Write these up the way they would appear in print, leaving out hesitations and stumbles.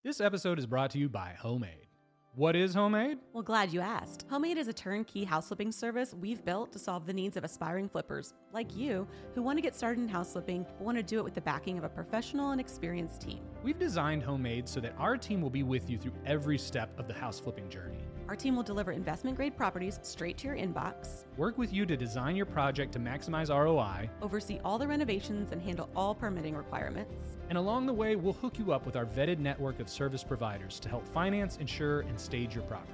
This episode is brought to you by Homemade. What is Homemade? Well, glad you asked. Homemade is a turnkey house flipping service we've built to solve the needs of aspiring flippers like you who want to get started in house flipping but want to do it with the backing of a professional and experienced team. We've designed Homemade so that our team will be with you through every step of the house flipping journey. Our team will deliver investment-grade properties straight to your inbox, Work with you to design your project to maximize ROI, oversee all the renovations, and handle all permitting requirements. and along the way, we'll hook you up with our vetted network of service providers to help finance, insure, and stage your property.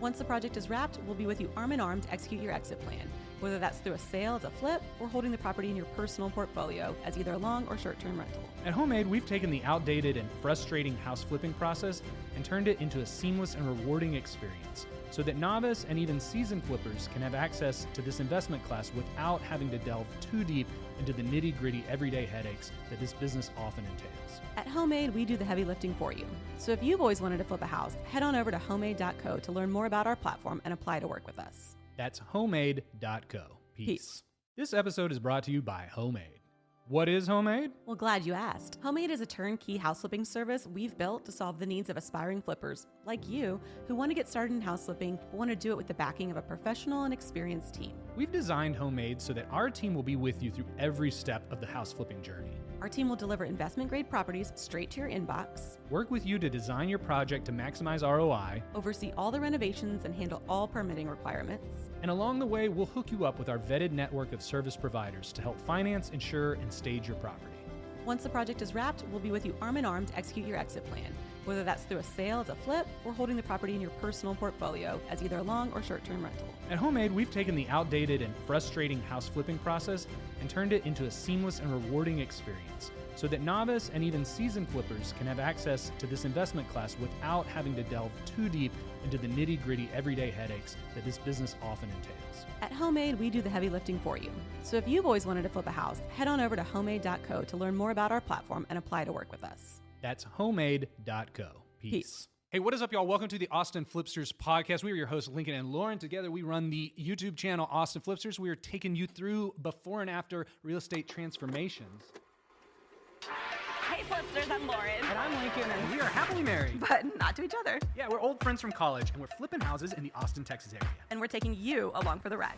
Once the project is wrapped, we'll be with you arm in arm to execute your exit plan, whether that's through a sale as a flip or holding the property in your personal portfolio as either a long or short-term rental. At Homemade, we've taken the outdated and frustrating house flipping process and turned it into a seamless and rewarding experience so that novice and even seasoned flippers can have access to this investment class without having to delve too deep into the nitty-gritty everyday headaches that this business often entails. At Homemade, we do the heavy lifting for you. So if you've always wanted to flip a house, head on over to homemade.co to learn more about our platform and apply to work with us. That's homemade.co. Peace. This episode is brought to you by Homemade. What is Homemade? Well, glad you asked. Homemade is a turnkey house flipping service we've built to solve the needs of aspiring flippers like you who want to get started in house flipping but want to do it with the backing of a professional and experienced team. We've designed Homemade so that our team will be with you through every step of the house flipping journey. Our team will deliver investment-grade properties straight to your inbox, Work with you to design your project to maximize ROI, oversee all the renovations, and handle all permitting requirements. and along the way, we'll hook you up with our vetted network of service providers to help finance, insure, and stage your property. Once the project is wrapped, we'll be with you arm in arm to execute your exit plan, whether that's through a sale as a flip or holding the property in your personal portfolio as either a long or short-term rental. At Homemade, we've taken the outdated and frustrating house flipping process and turned it into a seamless and rewarding experience so that novice and even seasoned flippers can have access to this investment class without having to delve too deep into the nitty-gritty everyday headaches that this business often entails. At Homemade, we do the heavy lifting for you. So if you've always wanted to flip a house, head on over to homemade.co to learn more about our platform and apply to work with us. That's homemade.co. Peace. Hey, what is up, y'all? Welcome to the Austin Flipsters podcast. We are your hosts, Lincoln and Lauren. Together, we run the YouTube channel Austin Flipsters. We are taking you through before and after real estate transformations. Hey Flipsters, I'm Lauren. And I'm Lincoln, and we are happily married. But not to each other. Yeah, we're old friends from college, and we're flipping houses in the Austin, Texas area. And we're taking you along for the ride.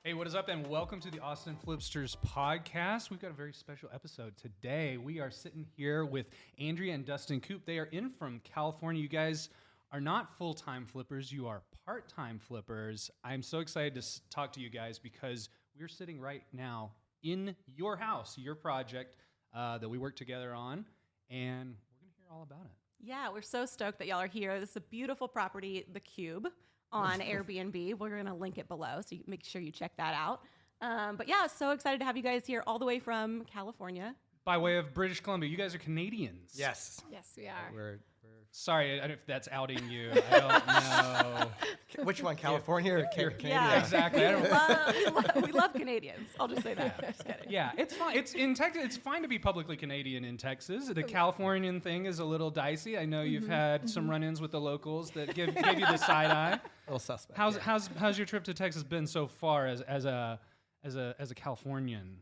Hey, what is up, and welcome to the Austin Flipsters podcast. We've got a very special episode today. We are sitting here with Andrea and Dustin Coop. They are in from California. You guys are not full-time flippers. You are part-time flippers. I'm so excited to talk to you guys because we're sitting right now in your house, your project that we work together on, and we're going to hear all about it. Yeah, we're so stoked that y'all are here. This is a beautiful property, The Cube, on Airbnb. We're going to link it below, so you make sure you check that out. But yeah, so excited to have you guys here all the way from California. By way of British Columbia, you guys are Canadians. Yes. Yes, we are. We're Sorry, I don't know if that's outing you. I don't know. which one, California or Canada? Yeah, Exactly. I don't. we love Canadians. I'll just say that. Just kidding. Yeah, it's fine. It's in Texas. It's fine to be publicly Canadian in Texas. The Californian thing is a little dicey. I know you've had some run-ins with the locals that gave you the side eye. A little suspect. How's your trip to Texas been so far as a Californian?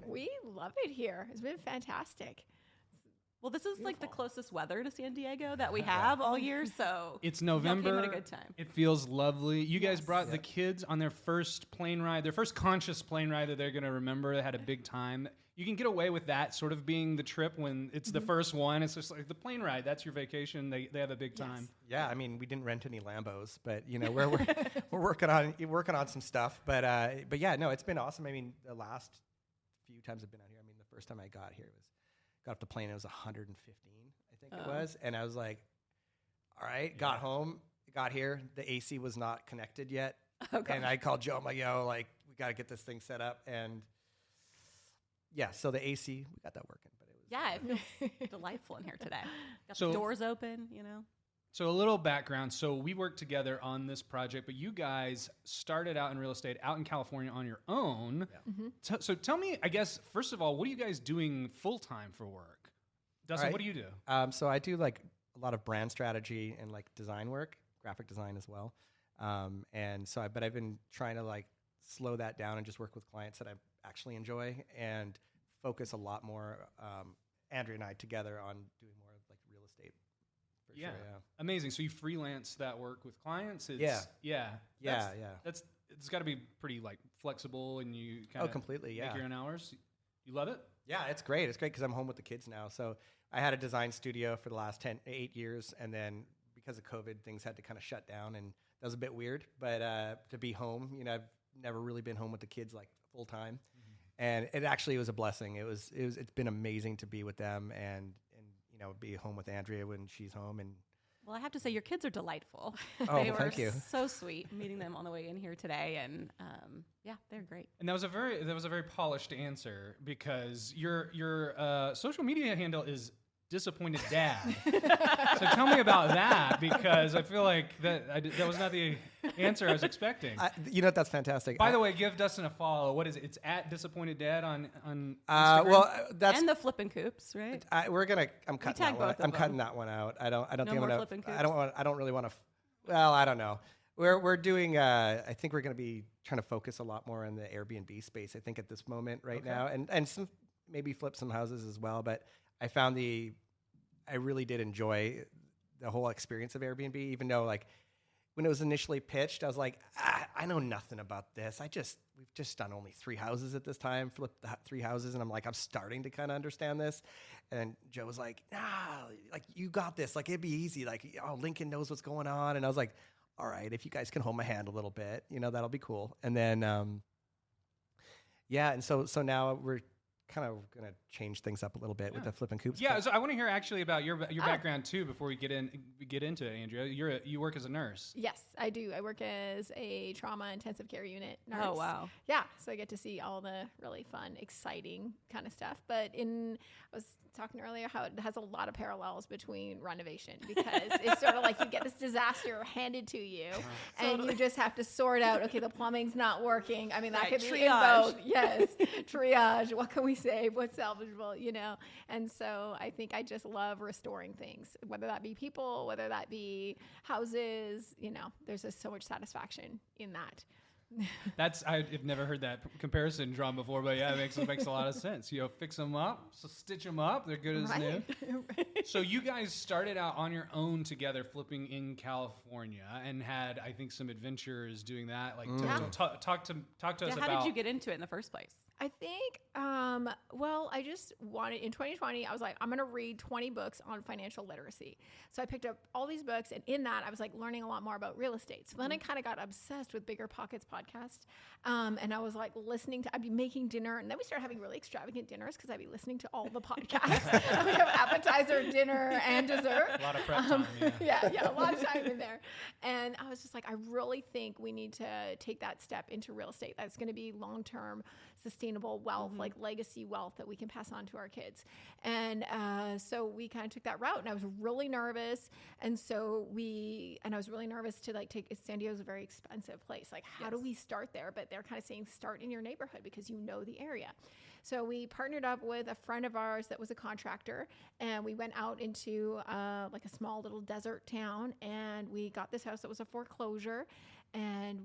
We love it here. It's been fantastic. Well, this is like the closest weather to San Diego that we have all year, so It's November. y'all came at a good time. It feels lovely. You guys Yes. brought the kids on their first plane ride, their first conscious plane ride that they're going to remember. They had a big time. You can get away with that sort of being the trip when it's the first one. It's just like the plane ride. That's your vacation. They have a big time. Yeah, I mean, we didn't rent any Lambos, but you know, we're working on some stuff. But yeah, no, it's been awesome. I mean, the last few times I've been out here. I mean, the first time I got off the plane, it was 115, I think it was. And I was like, all right, got home, got here. The AC was not connected yet. Okay. And I called Joe. I'm like, yo, like, we got to get this thing set up. And yeah, so the AC, we got that working. But it was Yeah, it feels delightful in here today. Got So- the doors open, you know. So a little background. So we worked together on this project, but you guys started out in real estate out in California on your own. Yeah. So tell me, I guess, first of all, what are you guys doing full-time for work? Dustin, right. what do you do? So I do like a lot of brand strategy and like design work, graphic design as well. And so, but I've been trying to like slow that down and just work with clients that I'm actually enjoy, and focus a lot more, Andrea and I together, on doing more of like real estate. For sure, yeah. Amazing. So you freelance that work with clients? Yeah. That's it's got to be pretty like flexible, and you kind of completely, make your own hours. You love it? Yeah, it's great. It's great because I'm home with the kids now. So I had a design studio for the last 8 years, and then because of COVID, things had to kind of shut down, and that was a bit weird. But to be home, I've never really been home with the kids like full time, and it actually was a blessing. It's been amazing to be with them, and be home with Andrea when she's home. And Well, I have to say, your kids are delightful. Oh, They well, thank you. so sweet meeting them on the way in here today, and yeah, they're great. And that was a very polished answer, because your social media handle is Disappointed Dad. So tell me about that, because I feel like that was not the answer I was expecting. That's fantastic. By the way, give Dustin a follow. What is it? It's at Disappointed Dad on Instagram. Well, that's And the flippin' coops, right? I'm cutting tag that one. both of I'm them. cutting that one out. I don't No think I'm more gonna. flippin' coops? I don't really want to. Well, I don't know. We're doing. I think we're going to be trying to focus a lot more on the Airbnb space. I think at this moment right now, and some maybe flip some houses as well. But I found I really did enjoy the whole experience of Airbnb, even though like when it was initially pitched, I was like, I know nothing about this. We've just done only 3 houses at this time, flipped 3 houses, and I'm starting to kind of understand this. And Joe was like, nah, like you got this. Like it'd be easy. Like, Lincoln knows what's going on. And I was like, all right, if you guys can hold my hand a little bit, that'll be cool. And then, and so now we're kind of going to change things up a little bit with the Flip and Coops. Yeah, so I want to hear actually about your background too before we get into it, Andrea. You work as a nurse. Yes, I do. I work as a trauma intensive care unit nurse. Oh, wow. Yeah, so I get to see all the really fun, exciting kind of stuff. But I was talking earlier how it has a lot of parallels between renovation, because it's sort of like you get this disaster handed to you, and you just have to sort out, okay, the plumbing's not working. I mean, that Right, could be triage. in both. Yes, triage. What can we save? What's salvageable? And so I think I just love restoring things, whether that be people, whether that be houses. There's just so much satisfaction in that. I've never heard that comparison drawn before, but yeah, it makes a lot of sense. Fix them up, so stitch them up, they're good as new. So you guys started out on your own together, flipping in California, and had, I think, some adventures doing that. Like, talk to us about. How did you get into it in the first place? I think, I just wanted, in 2020, I was like, I'm going to read 20 books on financial literacy. So I picked up all these books, and in that, I was like learning a lot more about real estate. So then I kind of got obsessed with Bigger Pockets podcast. And I was like I'd be making dinner, and then we started having really extravagant dinners because I'd be listening to all the podcasts. And we have appetizer, dinner, and dessert. A lot of prep time, Yeah, a lot of time in there. And I was just like, I really think we need to take that step into real estate. That's going to be long-term sustainable wealth, like legacy wealth that we can pass on to our kids. And so we kind of took that route, and I was really nervous. And I was really nervous to San Diego's a very expensive place. Like, how do we start there? But they're kind of saying start in your neighborhood because you know the area. So we partnered up with a friend of ours that was a contractor, and we went out into a small little desert town, and we got this house that was a foreclosure, and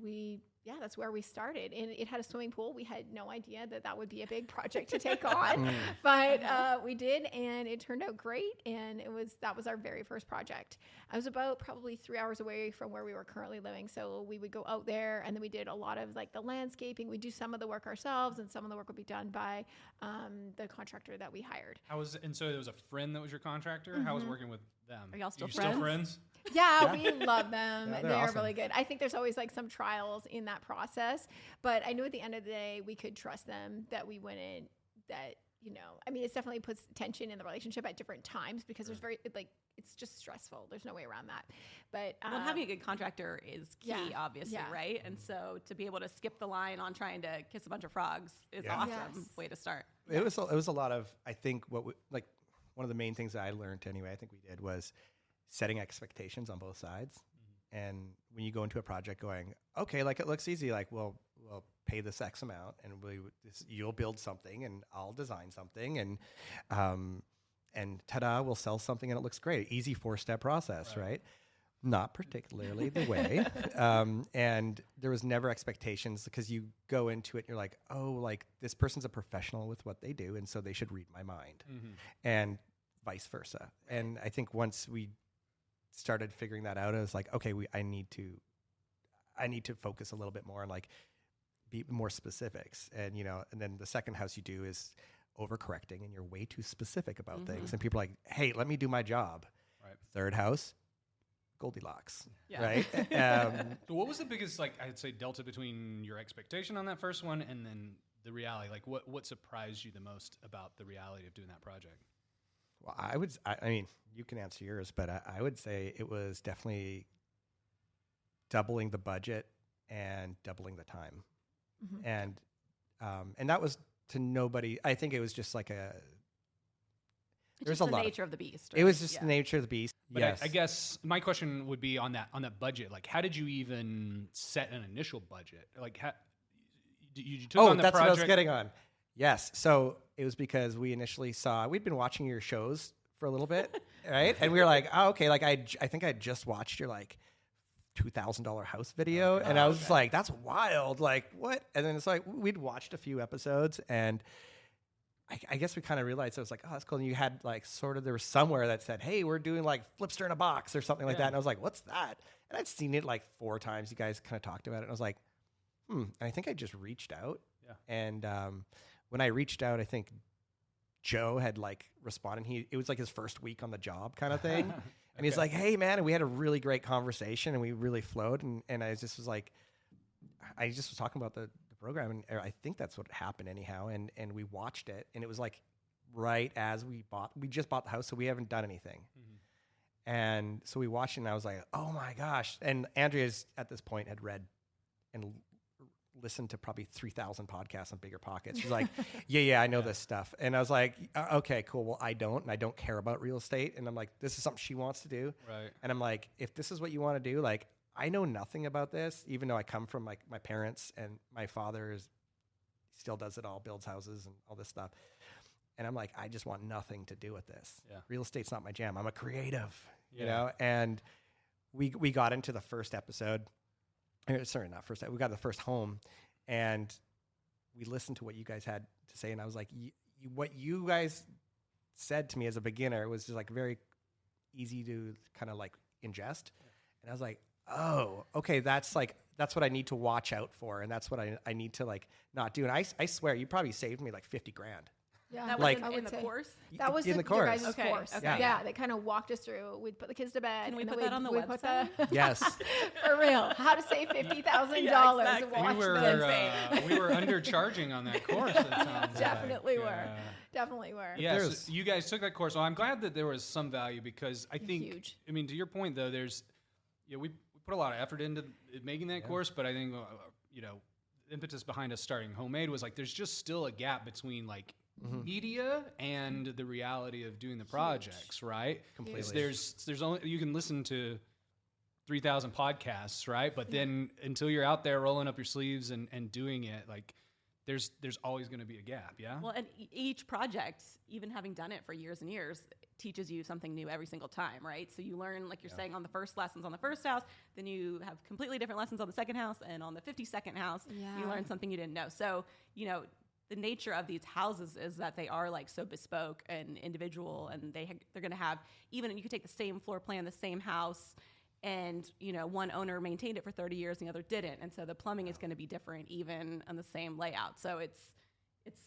that's where we started. And it had a swimming pool. We had no idea that would be a big project to take on, but we did, and it turned out great. And that was our very first project. I was about probably 3 hours away from where we were currently living. So we would go out there, and then we did a lot of the landscaping. We do some of the work ourselves, and some of the work would be done by the contractor that we hired. And so there was a friend that was your contractor? How was working with them? Are y'all still you friends? Still friends? Yeah, we love them. Yeah, they're awesome. really good. I think there's always some trials in that process, but I knew at the end of the day we could trust them, that we wouldn't, it definitely puts tension in the relationship at different times because there's it's just stressful. There's no way around that. But Having a good contractor is key, obviously, yeah. right? And so to be able to skip the line on trying to kiss a bunch of frogs is awesome. Yes. Way to start. It was a lot of, I think, one of the main things that I learned anyway, I think we did, was setting expectations on both sides. And when you go into a project going, okay, it looks easy, we'll pay this X amount, and you'll build something, and I'll design something, and ta-da, we'll sell something, and it looks great. Easy 4-step process, right? Not particularly the way. And there was never expectations because you go into it and you're like, oh, like this person's a professional with what they do. And so they should read my mind and vice versa. And I think once we started figuring that out, I was like, okay, I need to focus a little bit more on like be more specifics. And, you know, and then the second house you do is overcorrecting and you're way too specific about things. And people are like, hey, let me do my job. Right. Third house, Goldilocks, Yeah. right? So what was the biggest, like, I'd say, delta between your expectation on that first one and then the reality? Like, what surprised you the most about the reality of doing that project? Well, I mean, you can answer yours, but I would say it was definitely doubling the budget and doubling the time. And that was to nobody. I think it was just like there's Just a the lot. nature of the beast. It was just the nature of the beast. But Yes. I guess my question would be on that budget. Like, how did you even set an initial budget? Like, you took on the that's project? what I was getting on. Yes. So it was because we'd been watching your shows for a little bit, right? And we were like, oh, okay. Like I think I just watched your like $2,000 house video, and I was just like, that's wild. Like what? And then it's like we'd watched a few episodes, and I guess we kind of realized it was like, oh, that's cool. And you had like there was somewhere that said, hey, we're doing like Flipster in a box or something like that. And I was like, what's that? And I'd seen it like 4 times. You guys kind of talked about it. And I was like, And I think I just reached out. Yeah. And when I reached out, I think Joe had like responded. It was like his first week on the job kind of thing. And he's like, hey, man, and we had a really great conversation and we really flowed. And I just was like, I just was talking about the program, and I think that's what happened anyhow. And we watched it, and it was like right as we just bought the house, so we haven't done anything. And so we watched it, and I was like, oh my gosh. And Andrea's at this point had read and listened to probably 3,000 podcasts on Bigger Pockets. She's like, yeah, I know this stuff. And I was like, okay, cool. Well, I don't, and I don't care about real estate. And I'm like, this is something she wants to do. Right. And I'm like, if this is what you want to do, like, I know nothing about this, even though I come from like my parents, and my father still does it all, builds houses and all this stuff. And I'm like, I just want nothing to do with this. Yeah. Real estate's not my jam. I'm a creative, you know? And we got into the first episode. Sorry, not first. We got the first home, and we listened to what you guys had to say. And I was like, what you guys said to me as a beginner was just like very easy to kind of like ingest. And I was like, oh, okay, that's what I need to watch out for, and that's what I need to like not do. And I swear, you probably saved me like $50,000. Yeah, That was Like- in the course. that was in the your course. guys' Okay, course. okay. Yeah, they kind of walked us through. We'd put the kids to bed. Can we and put then that on the we'd put website? Yes. for real. How to save $50,000 Yeah, and exactly. watch We were this. we were undercharging on that course. It sounds Definitely like. were. Definitely were. Yeah, There's- so you guys took that course. Well, I'm glad that there was some value, because I think, Huge. I mean, to your point though, we put a lot of effort into making that course, but I think the impetus behind us starting Homemade was like there's just still a gap between like media and the reality of doing the projects, right? Completely. There's only, you can listen to 3,000 podcasts, right? But then until you're out there rolling up your sleeves and doing it, like there's always going to be a gap. Yeah. Well, and each project, even having done it for years and years, teaches you something new every single time, right? So you learn, like you're saying, on the first lessons on the first house, then you have completely different lessons on the second house, and on the 52nd house, you Yeah. learn something you didn't know. So, the nature of these houses is that they are like so bespoke and individual, and they're going to have, even you could take the same floor plan, the same house, and one owner maintained it for 30 years and the other didn't, and so the plumbing is going to be different even on the same layout. So it's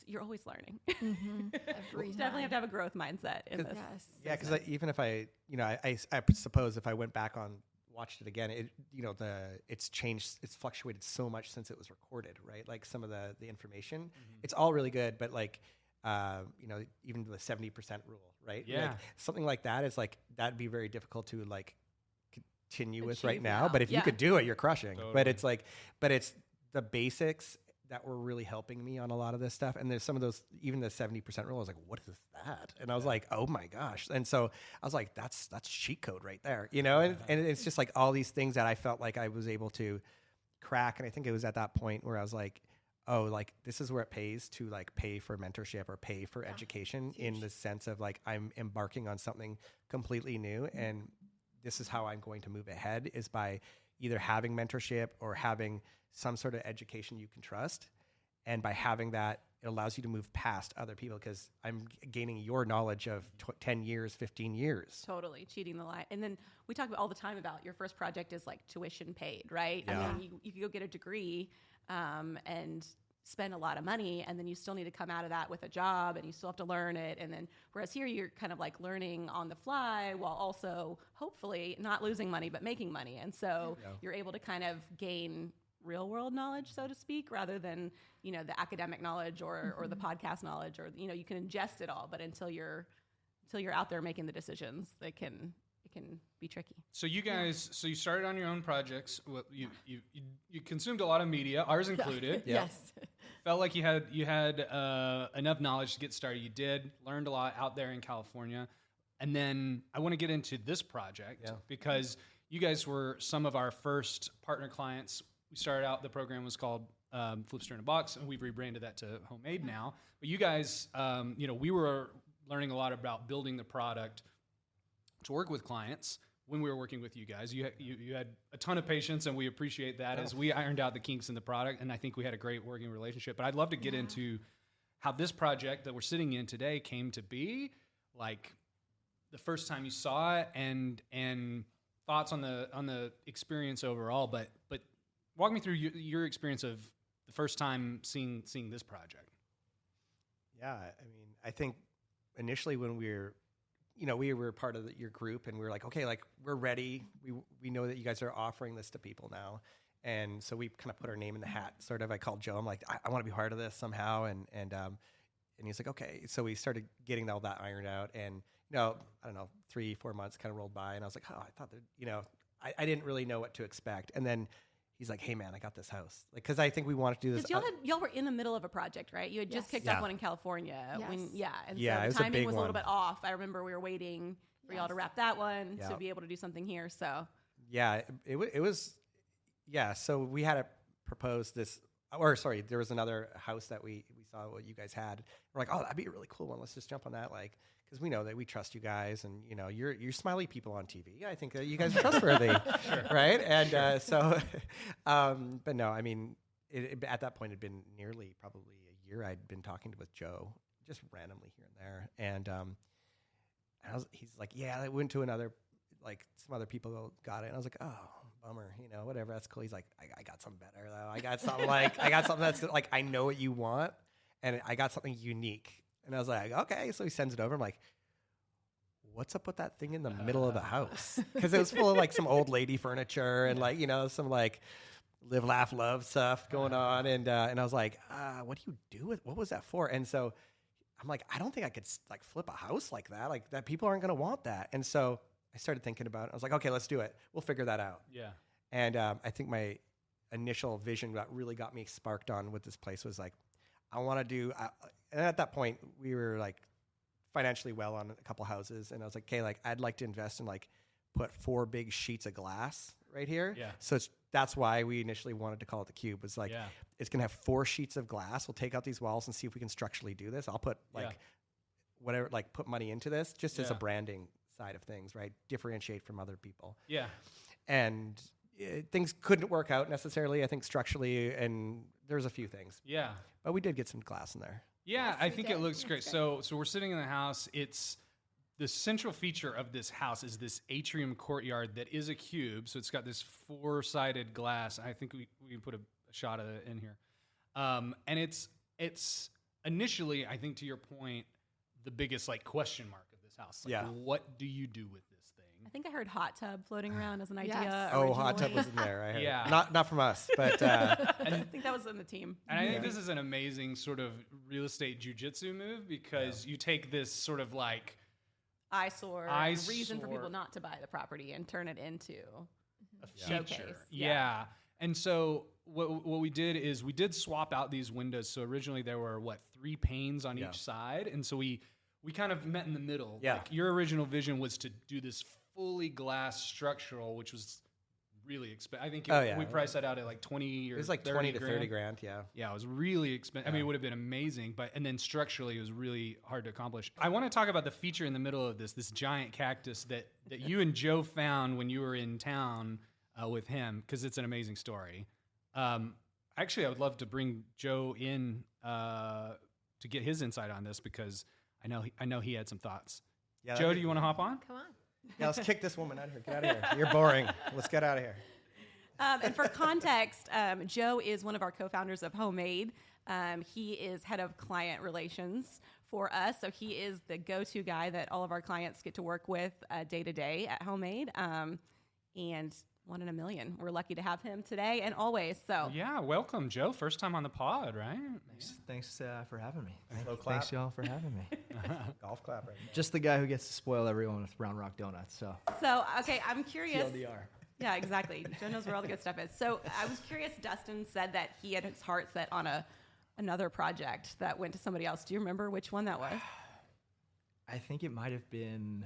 you're always learning. Every You definitely time. have to have a growth mindset in this. Yes. Yeah, because even if I suppose if I went back watched it again, it's changed, it's fluctuated so much since it was recorded, right? Like some of the information, it's all really good, but like, even the 70% rule, right? Yeah. Like something like that is like, that'd be very difficult to like continue with right Achieve now. now. But if you Yeah. could do it, you're crushing. Totally. But it's the basics that were really helping me on a lot of this stuff. And there's some of those, even the 70% rule, I was like, what is that? And I was like, oh my gosh. And so I was like, that's cheat code right there, And it's just like all these things that I felt like I was able to crack. And I think it was at that point where I was like, oh, like this is where it pays to like pay for mentorship or pay for education, in the sense of like, I'm embarking on something completely new. And this is how I'm going to move ahead, is by either having mentorship or having some sort of education you can trust. And by having that, it allows you to move past other people because I'm gaining your knowledge of 10 years, 15 years. Totally cheating the line. And then we talk all the time about your first project is like tuition paid, right? Yeah. I mean, you could go get a degree and spend a lot of money, and then you still need to come out of that with a job, and you still have to learn it. And then whereas here you're kind of like learning on the fly while also hopefully not losing money but making money. And so you're able to kind of gain real world knowledge, so to speak, rather than, you know, the academic knowledge or the podcast knowledge, or, you know, you can ingest it all, but until you're out there making the decisions, it can be tricky. So you guys, so you started on your own projects. Well, you consumed a lot of media, ours included. Yes. Felt like you had enough knowledge to get started. You did, learned a lot out there in California. And then I want to get into this project because you guys were some of our first partner clients. We started out, the program was called Flipsters in a Box, and we've rebranded that to Homemade now. But you guys, you know, we were learning a lot about building the product to work with clients when we were working with you guys. You had a ton of patience, and we appreciate that as we ironed out the kinks in the product, and I think we had a great working relationship. But I'd love to get into how this project that we're sitting in today came to be, like the first time you saw it, and thoughts on the experience overall. But walk me through your experience of the first time seeing this project. Yeah, I mean, I think initially when we were part of your group, and we were like, okay, like we're ready. We know that you guys are offering this to people now, and so we kind of put our name in the hat. Sort of, I called Joe. I'm like, I want to be part of this somehow, and he's like, okay. So we started getting all that ironed out, and I don't know, 3-4 months kind of rolled by, and I was like, oh, I thought that, I didn't really know what to expect, and then he's like, hey man, I got this house. Like, cause I think we wanted to do this. Because y'all were in the middle of a project, right? You had just kicked off one in California. Yes. And it so was the timing a big was a little one. bit off. I remember we were waiting for y'all to wrap that one to be able to do something here. So yeah, it was, so we had to propose this, or sorry, there was another house that we saw what you guys had. We're like, oh, that'd be a really cool one. Let's just jump on that. Like, because we know that we trust you guys, and you're smiley people on TV. I think that you guys are trustworthy, right? And but no, I mean, at that point, it'd been nearly probably a year I'd been talking with Joe, just randomly here and there, and he's like, yeah, I went to another, like some other people got it, and I was like, oh, bummer, whatever, that's cool. He's like, I got something better though. I got something that's like, I know what you want, and I got something unique. And I was like, okay. So he sends it over. I'm like, what's up with that thing in the middle of the house? Because it was full of like some old lady furniture and like, some like live, laugh, love stuff going on. And I was like, what do you do with, what was that for? And so I'm like, I don't think I could like flip a house like that. Like that, people aren't going to want that. And so I started thinking about it. I was like, okay, let's do it. We'll figure that out. Yeah. And I think my initial vision that really got me sparked on with this place was like, I want to do, and at that point we were like financially well on a couple houses, and I was like, okay, like I'd like to invest in like put 4 big sheets of glass right here. Yeah. So that's why we initially wanted to call it the Cube. Was like, it's gonna have 4 sheets of glass. We'll take out these walls and see if we can structurally do this. I'll put like whatever, like put money into this just as a branding side of things, right? Differentiate from other people. Yeah. And things couldn't work out necessarily, I think, structurally, and there's a few things. Yeah. But we did get some glass in there. Yeah, Yes, I we think did. it looks great. So we're sitting in the house. It's the central feature of this house is this atrium courtyard that is a cube. So it's got this 4-sided glass. I think we can put a shot of it in here. And it's initially, I think to your point, the biggest like question mark of this house. Like, what do you do with this thing? I think I heard hot tub floating around as an Yes. idea. Oh, hot tub originally. was in there. I heard. Yeah. Not from us, but I think that was in the team. And I think this is an amazing sort of real estate jujitsu move because you take this sort of like eyesore, reason for people not to buy the property and turn it into a feature. Showcase. Yeah. And so what we did is we did swap out these windows. So originally there were 3 panes on each side, and so we kind of met in the middle. Yeah. Like your original vision was to do this fully glass structural, which was really expensive. I think we priced that out at like 20 or it was like 20 to 30 grand. Yeah. Yeah, it was really expensive. I mean, it would have been amazing, and then structurally it was really hard to accomplish. I want to talk about the feature in the middle of this giant cactus that you and Joe found when you were in town with him, because it's an amazing story. Actually, I would love to bring Joe in to get his insight on this, because I know he had some thoughts. Yeah, Joe, do you want to hop on? Come on. Yeah, let's kick this woman out of here. Get out of here. You're boring. Let's get out of here. And for context, Joe is one of our co-founders of Homemade. He is head of client relations for us. So he is the go-to guy that all of our clients get to work with day to day at Homemade. And one in a million. We're lucky to have him today and always. So yeah, welcome, Joe. First time on the pod, right? Thanks for having me. Slow clap. Thanks, y'all, for having me. Golf clap right now. Just the guy who gets to spoil everyone with Round Rock Donuts. So okay, I'm curious. TLDR. Yeah, exactly. Joe knows where all the good stuff is. So I was curious. Dustin said that he had his heart set on another project that went to somebody else. Do you remember which one that was? I think it might have been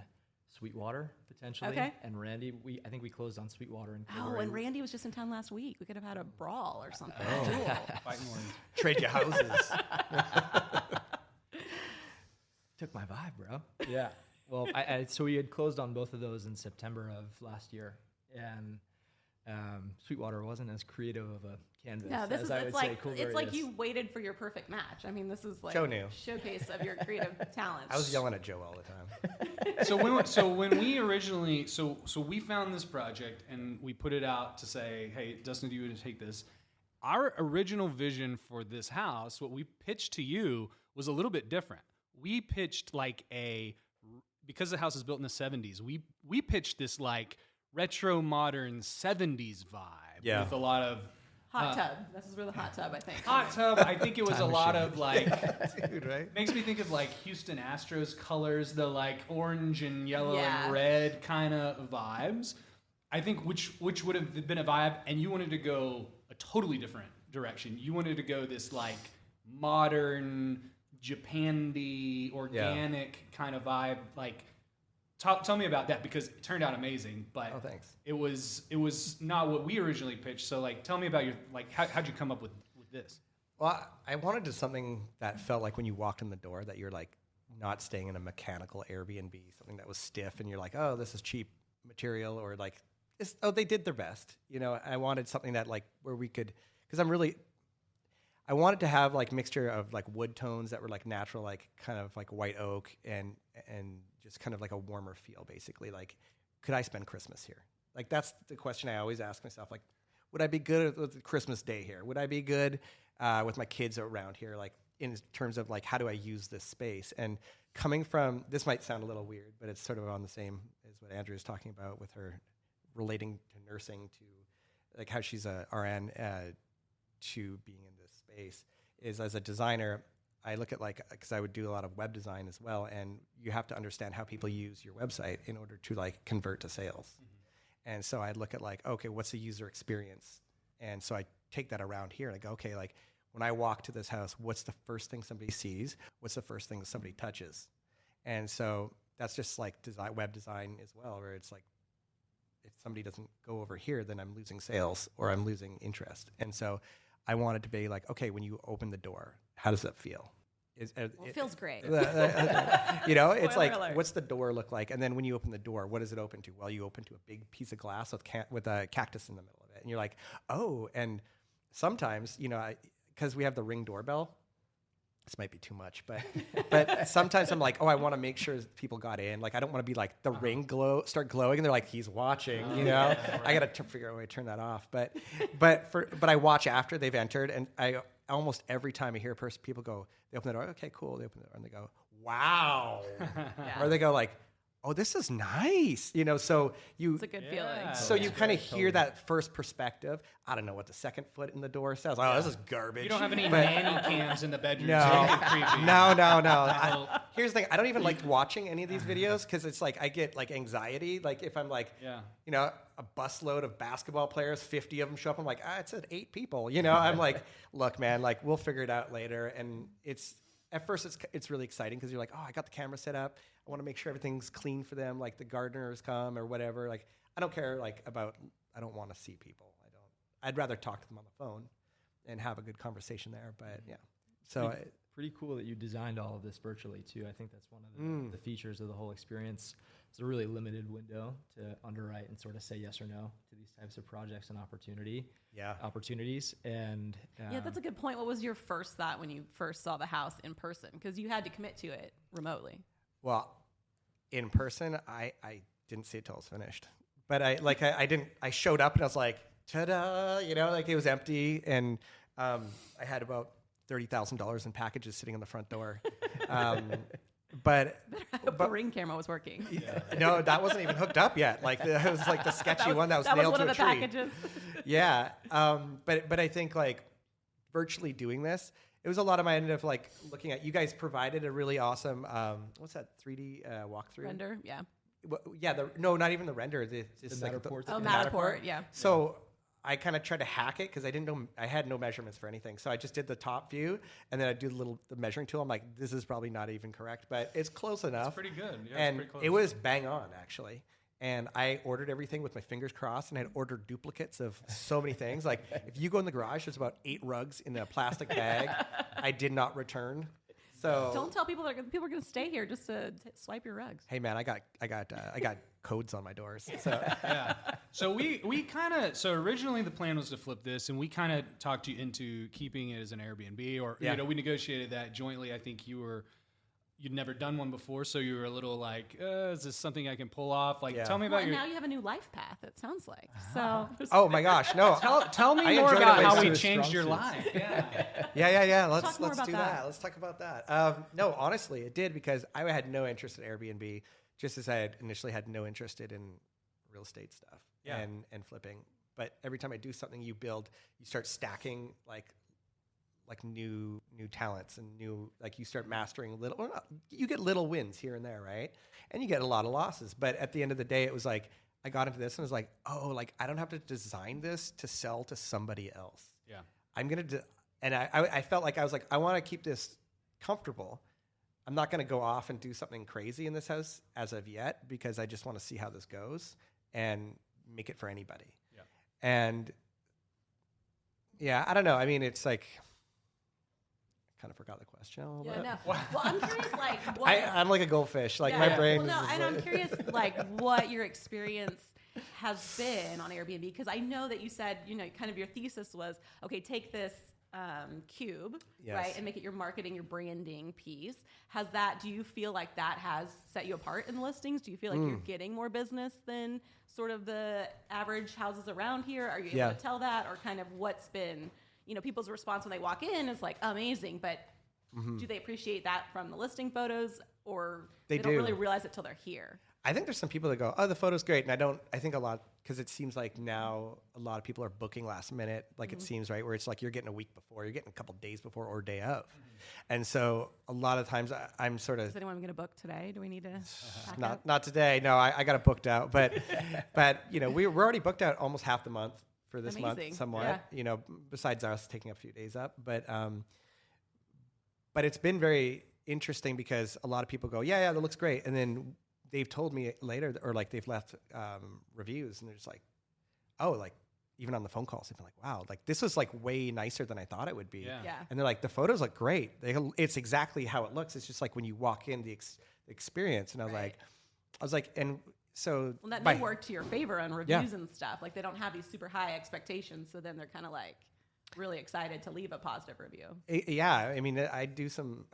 Sweetwater, potentially. Okay. And Randy, I think we closed on Sweetwater. And Randy was just in town last week. We could have had a brawl or something. Fighting words. Trade your houses. Took my vibe, bro. Yeah. Well, so we had closed on both of those in September of last year. And Sweetwater wasn't as creative of a canvas as I would say Coolberry it's like is. you waited for your perfect match. I mean, this is like Joe knew. showcase of your creative talents. I was yelling at Joe all the time. So when we originally we found this project and we put it out to say, hey, Dustin, do you want to take this? Our original vision for this house, what we pitched to you, was a little bit different. We pitched because the house is built in the 70s, we pitched this like retro modern 70s vibe with a lot of hot tub. This is where the hot tub, I think. Hot tub. I think it was a lot of like, Dude, right? makes me think of like Houston Astros colors, the like orange and yellow Yeah. and red kind of vibes. I think which would have been a vibe, and you wanted to go a totally different direction. You wanted to go this like modern, Japan-y, organic kind of vibe. Like, tell me about that, because it turned out amazing. But thanks. It was not what we originally pitched. So like, tell me about your like how'd you come up with this? Well, I wanted something that felt like when you walked in the door that you're like not staying in a mechanical Airbnb, something that was stiff and you're like, oh, this is cheap material, or like, they did their best. You know, I wanted something that like where we could, because I wanted to have like mixture of like wood tones that were like natural, like kind of like white oak and just kind of like a warmer feel, basically. Like, could I spend Christmas here? Like, that's the question I always ask myself. Like, would I be good with Christmas Day here? Would I be good with my kids around here? Like, in terms of like, how do I use this space? And coming from, this might sound a little weird, but it's sort of on the same as what Andrea is talking about with her relating to nursing, to like how she's a RN to being in this space, is as a designer, I look at like, because I would do a lot of web design as well, and you have to understand how people use your website in order to like convert to sales. Mm-hmm. And so I look at like, okay, what's the user experience? And so I take that around here and I go, okay, like when I walk to this house, what's the first thing somebody sees? What's the first thing that somebody touches? And so that's just like web design as well, where it's like, if somebody doesn't go over here, then I'm losing sales or I'm losing interest. And so I wanted to be like, okay, when you open the door, how does that feel? It feels great. You know, it's Spoiler like, alert. what's the door look like? And then when you open the door, what does it open to? Well, you open to a big piece of glass with a cactus in the middle of it. And you're like, oh, and sometimes, you know, because we have the Ring doorbell, this might be too much, but sometimes I'm like, oh, I want to make sure people got in. Like, I don't want to be like the Ring start glowing, and they're like, he's watching, you know. Yeah, right. I got to figure out a way to turn that off. But I watch after they've entered, and I almost every time I hear people go, they open the door, okay, cool. They open the door, and they go, wow, or they go like, oh, this is nice, you know. So it's a good feeling. So you kind of hear that first perspective. I don't know what the second foot in the door says. Oh, this is garbage. You don't have any nanny cams in the bedroom. No, to make it creepy. no. Here's the thing. I don't even like watching any of these videos because it's like I get like anxiety. Like if I'm like, you know, a busload of basketball players, 50 of them show up. I'm like, it said 8 people. You know, I'm like, look, man, like we'll figure it out later. And at first it's really exciting because you're like, oh, I got the camera set up. I want to make sure everything's clean for them. Like the gardeners come or whatever. Like I don't care like about don't want to see people. I'd rather talk to them on the phone and have a good conversation there. But yeah, so pretty cool that you designed all of this virtually too. I think that's one of the features of the whole experience. It's a really limited window to underwrite and sort of say yes or no to these types of projects and opportunities. And yeah, that's a good point. What was your first thought when you first saw the house in person? Because you had to commit to it remotely. Well, in person, I didn't see it till it was finished. But I showed up and I was like, ta-da, like it was empty. And I had about $30,000 in packages sitting on the front door. But I hope the Ring camera was working. No, that wasn't even hooked up yet. Like it was like the sketchy one that was nailed to a tree. That was one of the packages. Yeah. But I think like virtually doing this, it was a lot of my end of like looking at, you guys provided a really awesome, what's that 3D walkthrough? Render, yeah. Yeah, not even the render. It's the like Matterport. Matterport, yeah. So I kind of tried to hack it because I had no measurements for anything. So I just did the top view and then I do the measuring tool. I'm like, this is probably not even correct, but it's close enough. It's pretty good. Yeah, and it's pretty close. It was bang on actually. And I ordered everything with my fingers crossed, and I had ordered duplicates of so many things. Like if you go in the garage, there's about 8 rugs in a plastic bag. I did not return. So don't tell people people are going to stay here just to swipe your rugs. Hey man, I got codes on my doors. So yeah. So we originally the plan was to flip this, and we kind of talked you into keeping it as an Airbnb, or we negotiated that jointly. I think you'd never done one before, so you were a little like, is this something I can pull off? Like, tell me about now you have a new life path, it sounds like. So oh my gosh, no. Tell me more about how we changed your life. Yeah. Let's do that. Let's talk about that. No, honestly, it did, because I had no interest in Airbnb, just as I had initially had no interest in real estate stuff and flipping. But every time I do something, you start stacking like new talents and you start mastering you get little wins here and there, right? And you get a lot of losses. But at the end of the day, it was like, I got into this and was like, oh, like I don't have to design this to sell to somebody else. Yeah. I'm going to, and I felt like I was like, I want to keep this comfortable. I'm not going to go off and do something crazy in this house as of yet, because I just want to see how this goes and make it for anybody. Yeah. And yeah, I don't know. I mean, it's like, kind of forgot the question a little bit. No. Well, I'm curious, like, what... I'm like a goldfish. Like, my brain is and I'm curious, like, what your experience has been on Airbnb, because I know that you said, kind of your thesis was, okay, take this cube, right, and make it your marketing, your branding piece. Do you feel like that has set you apart in the listings? Do you feel like you're getting more business than sort of the average houses around here? Are you able to tell that, or kind of what's been... people's response when they walk in is like amazing, but do they appreciate that from the listing photos, or they don't really realize it till they're here? I think there's some people that go, oh, the photo's great. And I think a lot, because it seems like now a lot of people are booking last minute, like it seems, right? Where it's like you're getting a week before, you're getting a couple days before or day of. And so a lot of times I'm sort of... Is anyone going to book today? Do we need to... Not today. No, I got it booked out. But we're already booked out almost half the month for this month, somewhat, besides us taking a few days up. But it's been very interesting, because a lot of people go, yeah, that looks great. And then they've told me later, or like they've left reviews, and they're just like, oh, like even on the phone calls, they've been like, wow, like this was like way nicer than I thought it would be. Yeah. And they're like, the photos look great. It's exactly how it looks. It's just like when you walk in, the experience. And I was like, and so... Well, that may work to your favor on reviews and stuff. Like they don't have these super high expectations, so then they're kind of like really excited to leave a positive review. Yeah, I mean, I do some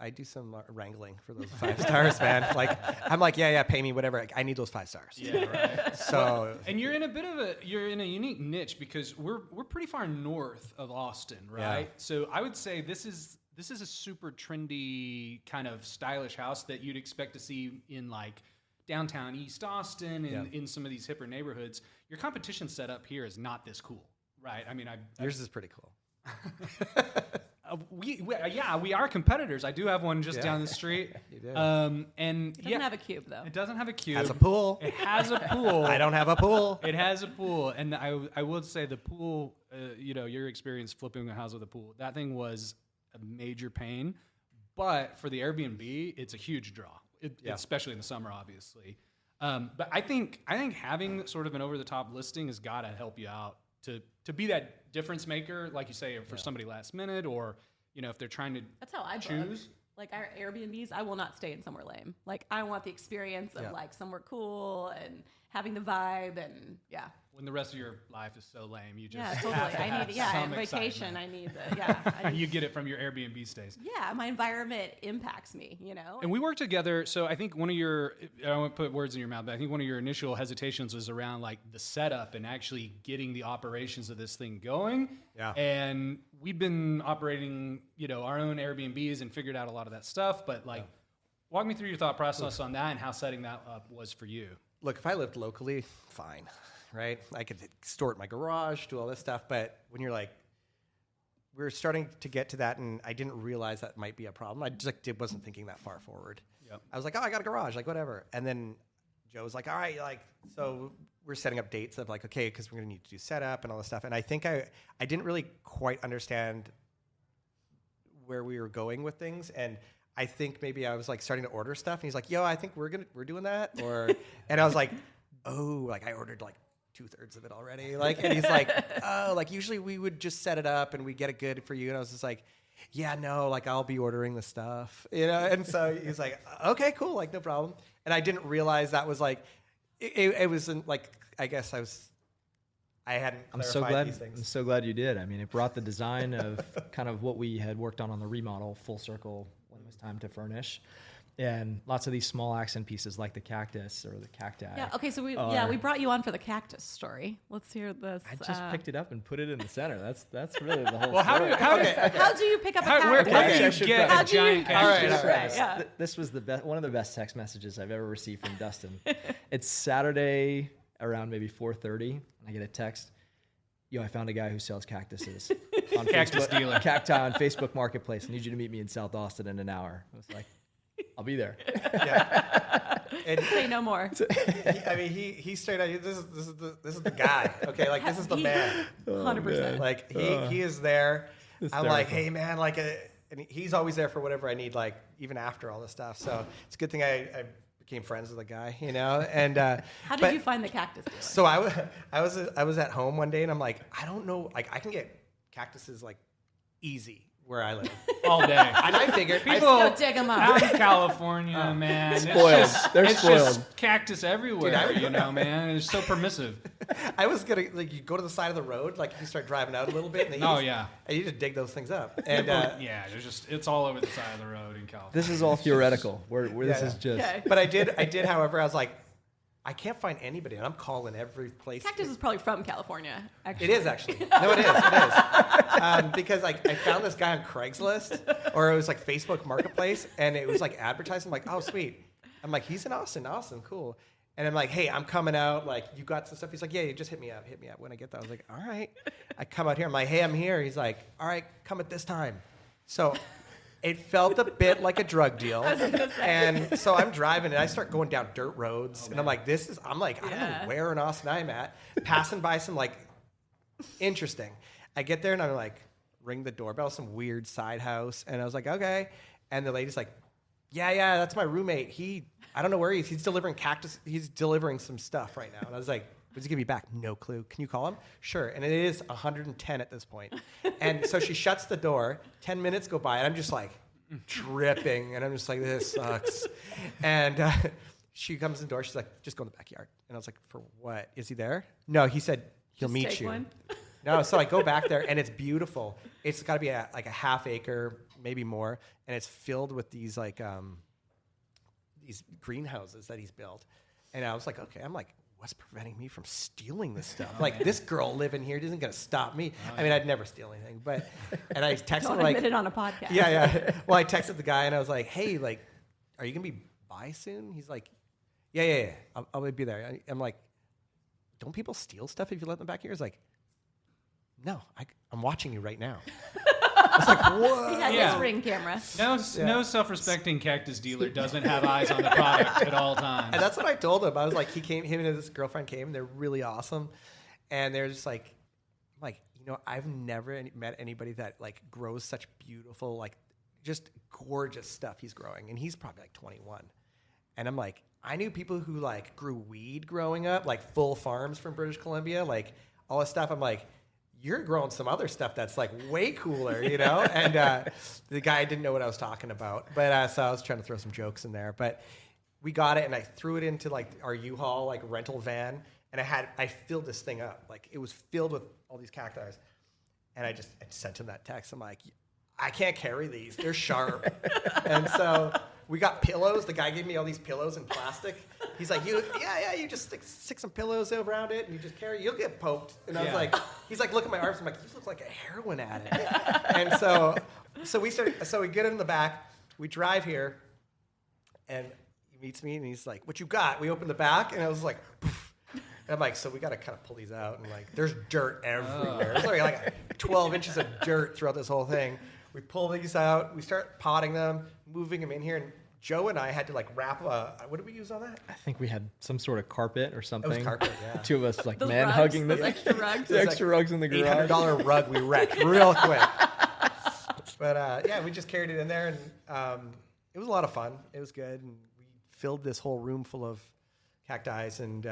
wrangling for those 5 stars, man. Like I'm like, yeah, pay me whatever. I need those 5 stars. Yeah, right. So, and you're in a unique niche, because we're pretty far north of Austin, right? Yeah. So I would say this is a super trendy kind of stylish house that you'd expect to see in like downtown East Austin and in some of these hipper neighborhoods. Your competition set up here is not this cool, right? I mean, yours is pretty cool. We are competitors. I do have one just down the street. You do. And it doesn't have a cube, though. It doesn't have a cube. Has a pool. It has a pool. I don't have a pool. It has a pool, and I will say the pool. Your experience flipping a house with a pool, that thing was a major pain. But for the Airbnb, it's a huge draw, especially in the summer, obviously. But I think having sort of an over the top listing has got to help you out to be that difference maker, like you say, for somebody last minute, or if they're trying to that's how I choose. Book. Like our Airbnbs, I will not stay in somewhere lame. Like I want the experience of like somewhere cool and having the vibe and When the rest of your life is so lame, you just totally. have to have some vacation. excitement. I need the You get it from your Airbnb stays. Yeah, my environment impacts me, And we work together. So I think one of your, I don't want to put words in your mouth, but I think one of your initial hesitations was around like the setup and actually getting the operations of this thing going. Yeah. And we've been operating, our own Airbnbs and figured out a lot of that stuff. But walk me through your thought process on that and how setting that up was for you. Look, if I lived locally, fine, right? I could store it in my garage, do all this stuff. But when you're like, we're starting to get to that, and I didn't realize that might be a problem. I just wasn't thinking that far forward. Yep. I was like, oh, I got a garage, like whatever. And then Joe was like, all right, so we're setting up dates of like, okay, because we're going to need to do setup and all this stuff. And I think I didn't really quite understand where we were going with things. And I think maybe I was like starting to order stuff, and he's like, "Yo, I think we're doing that." And I was like, "Oh, like I ordered like 2/3 of it already." And he's like, "Oh, like usually we would just set it up and we get it good for you." And I was just like, "Yeah, no, like I'll be ordering the stuff, And so he's like, "Okay, cool, like no problem." And I didn't realize that was like, it wasn't like I guess I hadn't clarified these things. I'm so glad you did. I mean, it brought the design of kind of what we had worked on the remodel full circle when it was time to furnish. And lots of these small accent pieces like the cactus or the cacti. Yeah, okay, so we brought you on for the cactus story. Let's hear this. I just picked it up and put it in the center. That's really the whole Well, story. How do you pick up a cactus? Where do I you should get probably- a giant cactus? All right. Yeah. This was one of the best text messages I've ever received from Dustin. It's Saturday around maybe 4:30, and I get a text. Yo, I found a guy who sells cactuses on Cactus Facebook, dealer. cacti on Facebook Marketplace. I need you to meet me in South Austin in an hour. I was like, I'll be there. Yeah. And Say no more. he straight out. This is the guy. Okay, like this is the man. 100%. Like he is there. I'm Hysterical. like, hey man, and he's always there for whatever I need. Like even after all this stuff. So it's a good thing I became friends with the guy. And How did you find the cactus dealer? so I was at home one day, and I'm like, I don't know. Like I can get cactuses like easy where I live. All day. And I figured People Go dig 'em up. out in California, man. Spoiled. They're it's spoiled. just cactus everywhere, man. It's so permissive. I was gonna you go to the side of the road, like you start driving out a little bit, and Oh, yeah. and you just dig those things up. And Yeah, it's all over the side of the road in California. This is all theoretical. Where this is just. Okay. but I did, however, I was like, I can't find anybody, and I'm calling every place. Cactus is probably from California, actually. It is actually. No, it is. Because like I found this guy on Craigslist, or it was like Facebook Marketplace, and it was like advertising. I'm like, oh sweet. I'm like, he's in Austin, cool. And I'm like, hey, I'm coming out. Like, you got some stuff? He's like, yeah, you just hit me up when I get that. I was like, all right. I come out here. I'm like, hey, I'm here. He's like, all right, come at this time. So it felt a bit like a drug deal. And so I'm driving, and I start going down dirt roads. And I'm like, I don't know where in Austin I'm at. Passing by some, like, interesting. I get there, and I'm like, ring the doorbell, some weird side house. And I was like, okay. And the lady's like, yeah, that's my roommate. I don't know where he's delivering cactus. He's delivering some stuff right now. And I was like, when's he going to be back? No clue. Can you call him? Sure. And it is 110 at this point. And so she shuts the door. 10 minutes go by, and I'm just like tripping. And I'm just like, this sucks. And she comes in the door. She's like, just go in the backyard. And I was like, for what? Is he there? No, he said he'll Just meet take you. one? No, so I go back there, and it's beautiful. It's got to be like a half acre, maybe more, and it's filled with these like these greenhouses that he's built. And I was like, okay, I'm like, what's preventing me from stealing this stuff? Like this girl living here isn't gonna stop me. I mean, I'd never steal anything, and I texted Don't him like, admit it on a podcast. yeah. Well, I texted the guy, and I was like, hey, like, are you gonna be by soon? He's like, yeah. I'll be there. I'm like, don't people steal stuff if you let them back here? He's like, no, I'm watching you right now. I was like, what? He had Yeah. his Ring camera. No self-respecting cactus dealer doesn't have eyes on the product at all times. And that's what I told him. I was like, him and his girlfriend came. They're really awesome. And they're just like, I've never met anybody that like grows such beautiful, like just gorgeous stuff he's growing. And he's probably like 21. And I'm like, I knew people who like grew weed growing up, like full farms from British Columbia, like all this stuff. I'm like, you're growing some other stuff that's like way cooler, you know? And the guy didn't know what I was talking about. But so I was trying to throw some jokes in there. But we got it, and I threw it into like our U-Haul like rental van, and I filled this thing up. Like it was filled with all these cacti. And I sent him that text. I'm like, I can't carry these. They're sharp. And so we got pillows. The guy gave me all these pillows in plastic. He's like, you just stick some pillows around it and you just carry. You'll get poked. And I was like, he's like, look at my arms. I'm like, you look like a heroin addict. And so we get in the back. We drive here, and he meets me and he's like, what you got? We open the back, and I was like, poof. And I'm like, so we got to kind of pull these out, and like, there's dirt everywhere. There's like 12 inches of dirt throughout this whole thing. We pull these out, we start potting them, moving them in here, and Joe and I had to like wrap what did we use on that? I think we had some sort of carpet or something. It was carpet, yeah. The two of us like Those man rugs, hugging those the extra rugs. the extra rugs in the garage. $800 rug we wrecked real quick. But yeah, we just carried it in there, and it was a lot of fun. It was good, and we filled this whole room full of cacti, and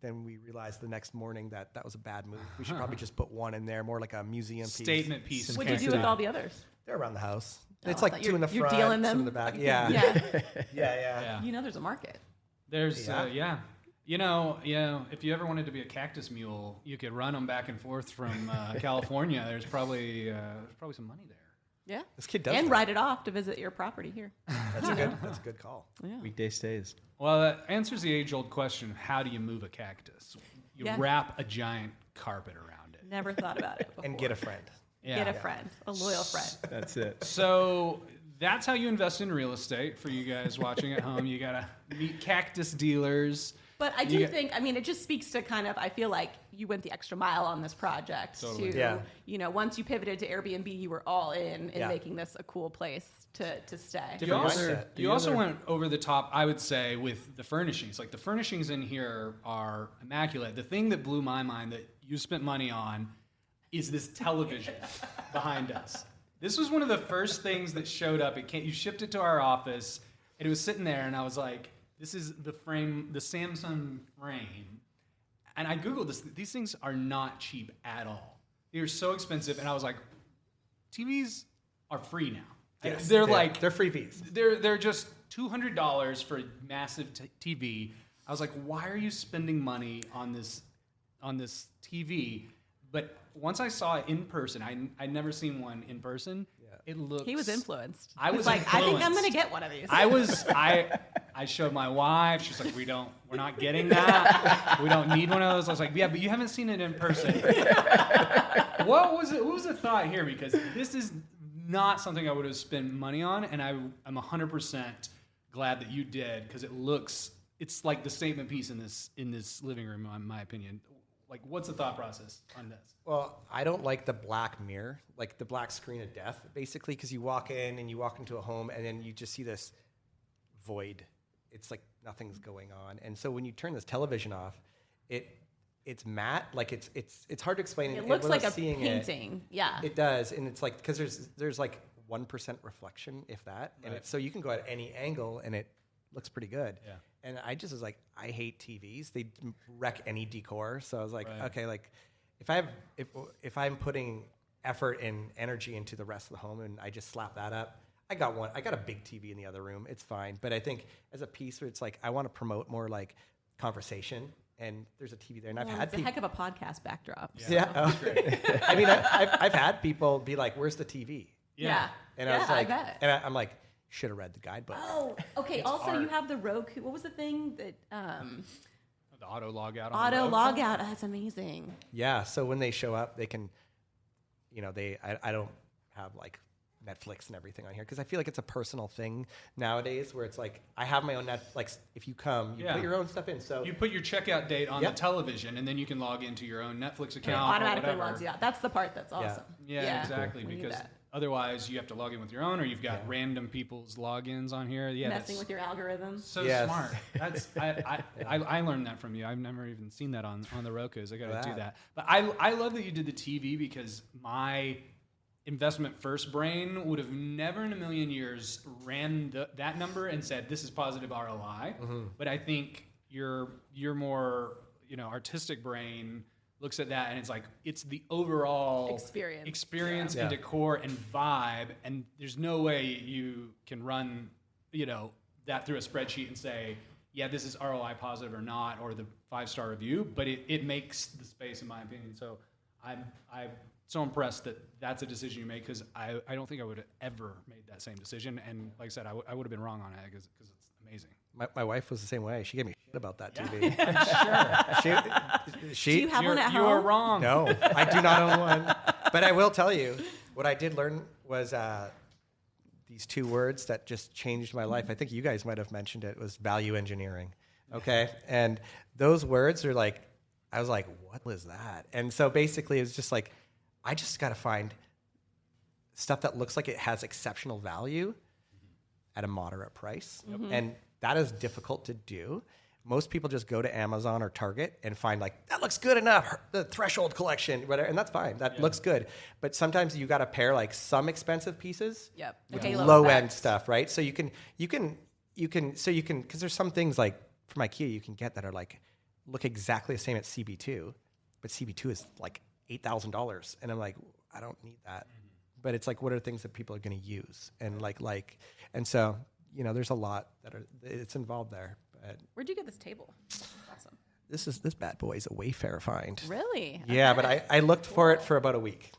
then we realized the next morning that was a bad move. We should probably just put one in there, more like a museum Statement piece. What'd you do with all the others? They're around the house. Oh, It's I like thought two in the you're front, dealing some them? in the back. Like, Yeah. Yeah. Yeah. You know there's a market. There's, Yeah. yeah. You know, if you ever wanted to be a cactus mule, you could run them back and forth from California. There's probably some money there. Yeah. This kid does And that. write it off to visit your property here. That's a good call. Yeah. Weekday stays. Well, that answers the age-old question: how do you move a cactus? You Yeah. wrap a giant carpet around it. Never thought about it before. And get a friend. Yeah. Get a friend, a loyal friend. That's it. So that's how you invest in real estate. For you guys watching at home, you gotta meet cactus dealers. But I do think, I mean, it just speaks to kind of, I feel like you went the extra mile on this project Totally. to, Yeah. you know, once you pivoted to Airbnb, you were all in Yeah. making this a cool place to stay. You Different also, mindset. you also went over the top, I would say, with the furnishings. Like the furnishings in here are immaculate. The thing that blew my mind that you spent money on is this television behind us. This was one of the first things that showed up. You shipped it to our office, and it was sitting there, and I was like, this is the frame, the Samsung frame. And I Googled this. These things are not cheap at all. They're so expensive, and I was like, TVs are free now. Yes, they're they're free fees. they're just $200 for a massive TV. I was like, why are you spending money on this TV? But once I saw it in person, I'd never seen one in person. Yeah. It looks. He was influenced. I He was like, I think I'm influenced. going to get one of these. I showed my wife. She's like, we're not getting that. We don't need one of those. I was like, yeah, but you haven't seen it in person. What was the thought here? Because this is not something I would have spent money on, and I'm 100% glad that you did, because it's like the statement piece in this living room, in my opinion. Like, what's the thought process on this? Well, I don't like the black mirror, like the black screen of death, basically, because you walk in and you walk into a home and then you just see this void. It's like nothing's going on. And so when you turn this television off, it's matte, like it's hard to explain. It looks without like a seeing painting. Yeah. It does, and it's like, because there's like 1% reflection, if that, and Right. so you can go at any angle and it looks pretty good. Yeah. And I just was like, I hate TVs. They wreck any decor. So I was like, Right. okay, like if I'm putting effort and energy into the rest of the home and I just slap that up, I got a big TV in the other room. It's fine. But I think as a piece where it's like, I want to promote more like conversation, and there's a TV there, and I've had It's a people. heck of a podcast backdrop. Yeah. I mean, I've had people be like, "Where's the TV?" Yeah. And Yeah, I was like, I bet. and I'm like, should have read the guidebook. Oh, okay. It's Also, you art. have the Roku. What was the thing that The auto log out. auto on the log out? That's amazing. Yeah. So when they show up, they can, I don't have like Netflix and everything on here because I feel like it's a personal thing nowadays where it's like I have my own Netflix. If you come, you Yeah. put your own stuff in. So You put your checkout date on Yep. the television, and then you can log into your own Netflix It account. automatically or whatever. logs you out. That's the part that's awesome. Yeah, exactly. we need Because that. otherwise, you have to log in with your own, or you've got Yeah. random people's logins on here. Yeah, Messing that's with your algorithms. so Yes. smart. That's I learned that from you. I've never even seen that on the Rokus. I got to do That. that. But I love that you did the TV because my investment first brain would have never in a million years ran that number and said this is positive ROI. But I think your more artistic brain looks at that and it's like it's the overall experience and decor and vibe, and there's no way you can run that through a spreadsheet and say this is ROI positive or not, or the 5-star review, but it makes the space, in my opinion. So I'm so impressed that that's a decision you make, because I don't think I would have ever made that same decision, and like I said, I would have been wrong on it because it's amazing. My wife was the same way. She gave me shit about that TV. Sure. Do you have one at home? You are wrong. No, I do not own one. But I will tell you, what I did learn was these 2 words that just changed my life. I think you guys might have mentioned it, was value engineering. Okay? And those words are like, I was like, what was that? And so basically it was just like, I just got to find stuff that looks like it has exceptional value at a moderate price. And that is difficult to do. Most people just go to Amazon or Target and find like, that looks good enough, the Threshold collection, whatever, and that's fine. That looks good. But sometimes you got to pair like some expensive pieces with low-end stuff, right? So you can, because there's some things like from IKEA you can get that are like, look exactly the same at CB2, but CB2 is like $8,000. And I'm like, I don't need that. But it's like, what are things that people are going to use? And and so, there's a lot it's involved there. But Where'd you get this table? Awesome. This bad boy is a Wayfair find. Really? Yeah, Okay. but I looked for it for about a week.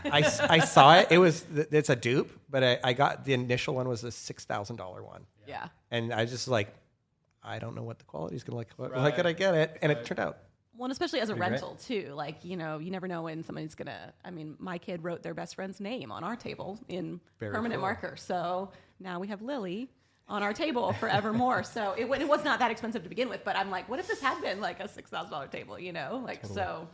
I saw it. It's a dupe, but I got the initial one was a $6,000 one. Yeah. And I just like, I don't know what the quality is going to look like. Could I get it? And it turned out. Well, and especially as a rental too. Like, you never know when somebody's gonna. I mean, my kid wrote their best friend's name on our table in permanent marker. So now we have Lily on our table forevermore. So it was not that expensive to begin with. But I'm like, what if this had been like a $6,000 table? So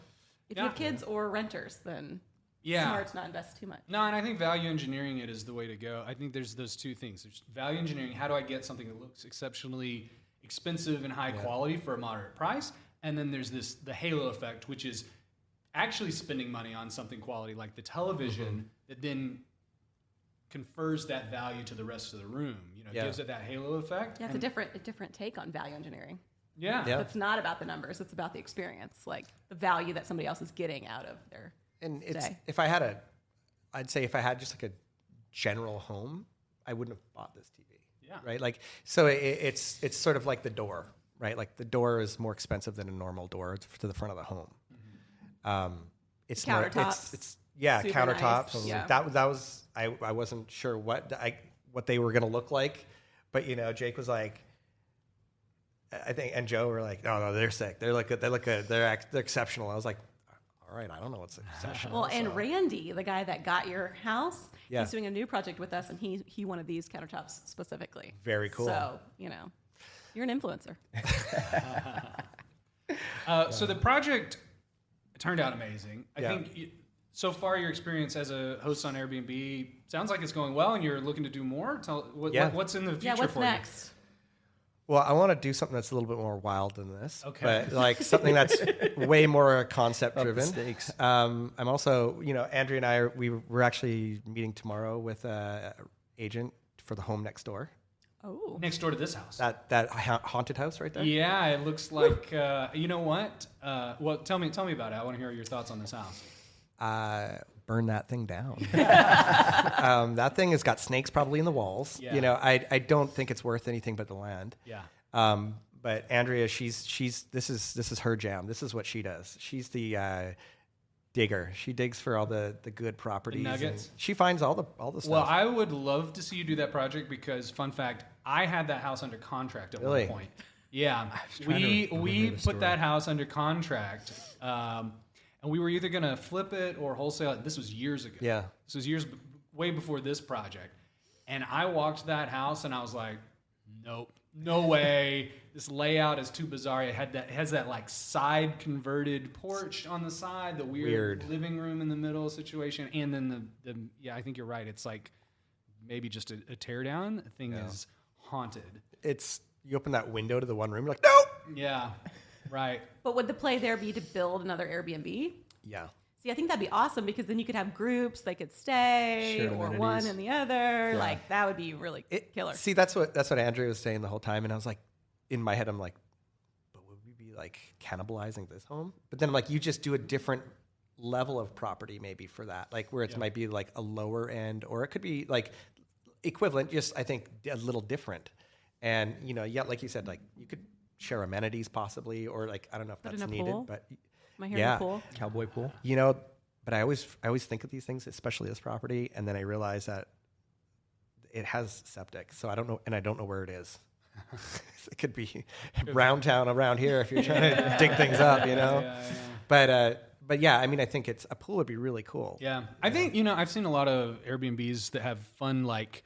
if you have kids or renters, then smart to not invest too much. No, and I think value engineering it is the way to go. I think there's those 2 things. There's value engineering. How do I get something that looks exceptionally expensive and high quality for a moderate price? And then there's the halo effect, which is actually spending money on something quality like the television that then confers that value to the rest of the room. Gives it that halo effect. Yeah, it's a different take on value engineering. Yeah. It's not about the numbers. It's about the experience, like the value that somebody else is getting out of their stay. If I had just like a general home, I wouldn't have bought this TV. Yeah. Right. Like, so it's sort of like the door, right? Like the door is more expensive than a normal door to the front of the home. It's countertops. Countertops. Nice. Yeah. That was I wasn't sure what they were going to look like, but Jake was like, I think, and Joe were like, no, they're sick. They look good. They're exceptional. I was like, all right, I don't know what's exceptional. Well, and Randy, the guy that got your house, Yeah. he's doing a new project with us, and he wanted these countertops specifically. Very cool. So, you know, you're an influencer. So the project turned out amazing. I think so far your experience as a host on Airbnb sounds like it's going well, and you're looking to do more. What's in the future what's for next? Well, I want to do something that's a little bit more wild than this. Okay. But like something that's way more concept driven. Stakes. I'm also, Andrea and I, we're actually meeting tomorrow with an agent for the home next door. Oh. next door to this house? That haunted house right there? Yeah, it looks like, you know what? Well, tell me about it. I want to hear your thoughts on this house. Burn that thing down. That thing has got snakes probably in the walls. Yeah. I don't think it's worth anything but the land. Yeah. But Andrea, this is her jam. This is what she does. She's the digger. She digs for all the good properties. The nuggets. She finds all the stuff. Well, I would love to see you do that project because, fun fact, I had that house under contract at Really? one point. Yeah, trying to we remember the put story. that house under contract, and we were either going to flip it or wholesale it. This was years ago. Yeah. This was way before this project. And I walked that house and I was like, nope, no way. This layout is too bizarre. It has that like side converted porch on the side, the weird living room in the middle situation. And then the I think you're right. It's like maybe just a tear down. The thing is haunted. You open that window to the one room, you're like, nope. Yeah, right. But would the play there be to build another Airbnb? Yeah. See, I think that'd be awesome because then you could have groups, they could stay, Shared or amenities. one and the other. Like that would be really killer. See, that's what Andrea was saying the whole time, and I was like, in my head, I'm like, but would we be like cannibalizing this home? But then I'm like, you just do a different level of property maybe for that, like where it might be like a lower end, or it could be like equivalent, just I think a little different. And like you said, like you could share amenities possibly, or like I don't know if Put that's in a needed, pool? but Am I hearing a pool? Cowboy pool. But I always think of these things, especially this property, and then I realize that it has septic, so I don't know, and I don't know where it is. It could be round town around here if you're trying to dig things up, But yeah, I mean, I think a pool would be really cool. Yeah, I think I've seen a lot of Airbnbs that have fun like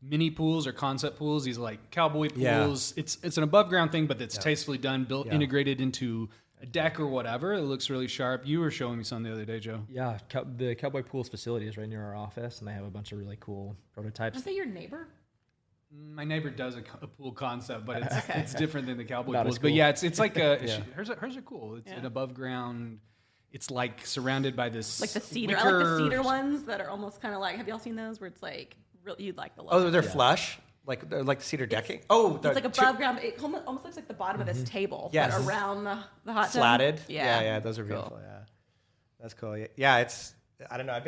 mini pools or concept pools. These like cowboy pools. Yeah. It's an above ground thing, but it's tastefully done, built, integrated into a deck or whatever. It looks really sharp. You were showing me some the other day, Joe. Yeah, the Cowboy Pools facility is right near our office, and they have a bunch of really cool prototypes. Was that your neighbor? My neighbor does a pool concept, but it's different than the cowboy Not pools. as cool. But yeah, it's like hers are cool. It's an above ground. It's like surrounded by this Like the cedar. I like the cedar ones that are almost kind of like. Have y'all seen those where it's like you'd like the look. Oh, they're flush, like they're like the cedar decking. It's like above ground. It almost looks like the bottom of this table, but around the hot tub. slatted. Yeah, Yeah, those are beautiful. Yeah, that's cool. Yeah, it's I don't know.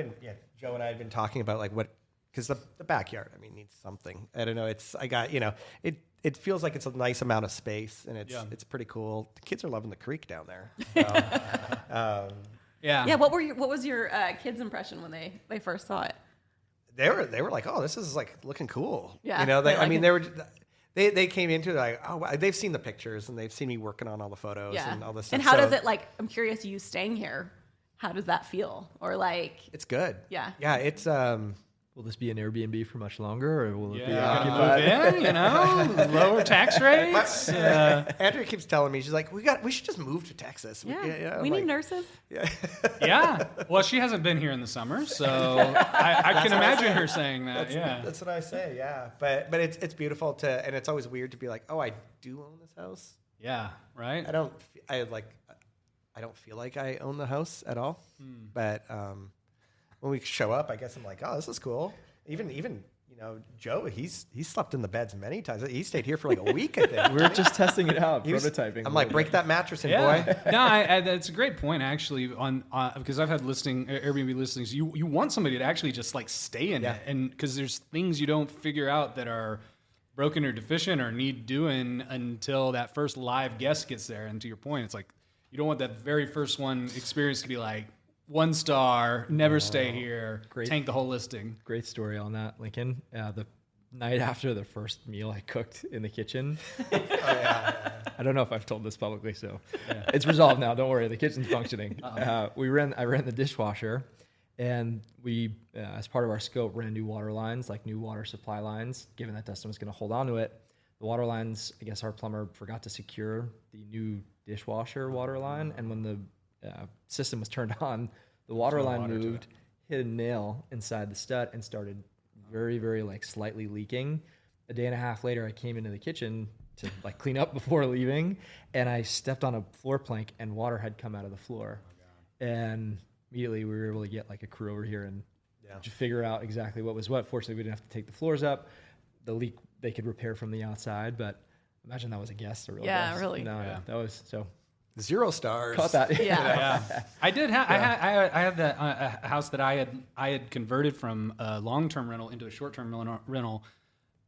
Joe and I have been talking about like what, because the backyard, I mean, needs something. I don't know. It feels like it's a nice amount of space, and it's pretty cool. The kids are loving the creek down there. So, Yeah. What was your kids' impression when they first saw it? They were like, oh, this is like looking cool. Yeah. They came into it like, oh, they've seen the pictures and they've seen me working on all the photos and all this stuff. And how does it like? I'm curious. You staying here, how does that feel? Or like? It's good. Yeah. Yeah. It's Will this be an Airbnb for much longer, or will it be gonna move in, lower tax rates. Andrea keeps telling me, she's like, we should just move to Texas. Yeah. We need nurses. Yeah. Yeah. Well, she hasn't been here in the summer, so I can imagine her saying that. That's what I say. Yeah. But it's beautiful and it's always weird to be like, oh, I do own this house. Yeah. Right. I don't feel like I own the house at all. But when we show up, I guess I'm like, oh, this is cool. Even Joe, he's slept in the beds many times. He stayed here for like a week, I think. We're just testing it out, prototyping. I'm like, break that mattress in, Yeah. boy. No, that's a great point actually. On because I've had Airbnb listings. You want somebody to actually just like stay in it, and because there's things you don't figure out that are broken or deficient or need doing until that first live guest gets there. And to your point, it's like you don't want that very first one experience to be like 1 star, never stay here, tank the whole listing. Great story on that, Lincoln. The night after the first meal I cooked in the kitchen. I don't know if I've told this publicly, so it's resolved now. Don't worry, the kitchen's functioning. I ran the dishwasher, and we, as part of our scope, ran new water lines, like new water supply lines, given that Dustin was going to hold on to it. The water lines, I guess our plumber forgot to secure the new dishwasher water line, and when the system was turned on, the water line moved, hit a nail inside the stud, and started very, very like slightly leaking. A day and a half later, I came into the kitchen to like clean up before leaving, and I stepped on a floor plank, and water had come out of the floor. And immediately we were able to get like a crew over here and figure out exactly what was what. Fortunately, we didn't have to take the floors up. The leak they could repair from the outside, but imagine that was a guest, a real guest. Yeah, really. No, that was so. 0 stars. Caught that. Yeah. I did have. I had that a house that I had converted from a long-term rental into a short-term rental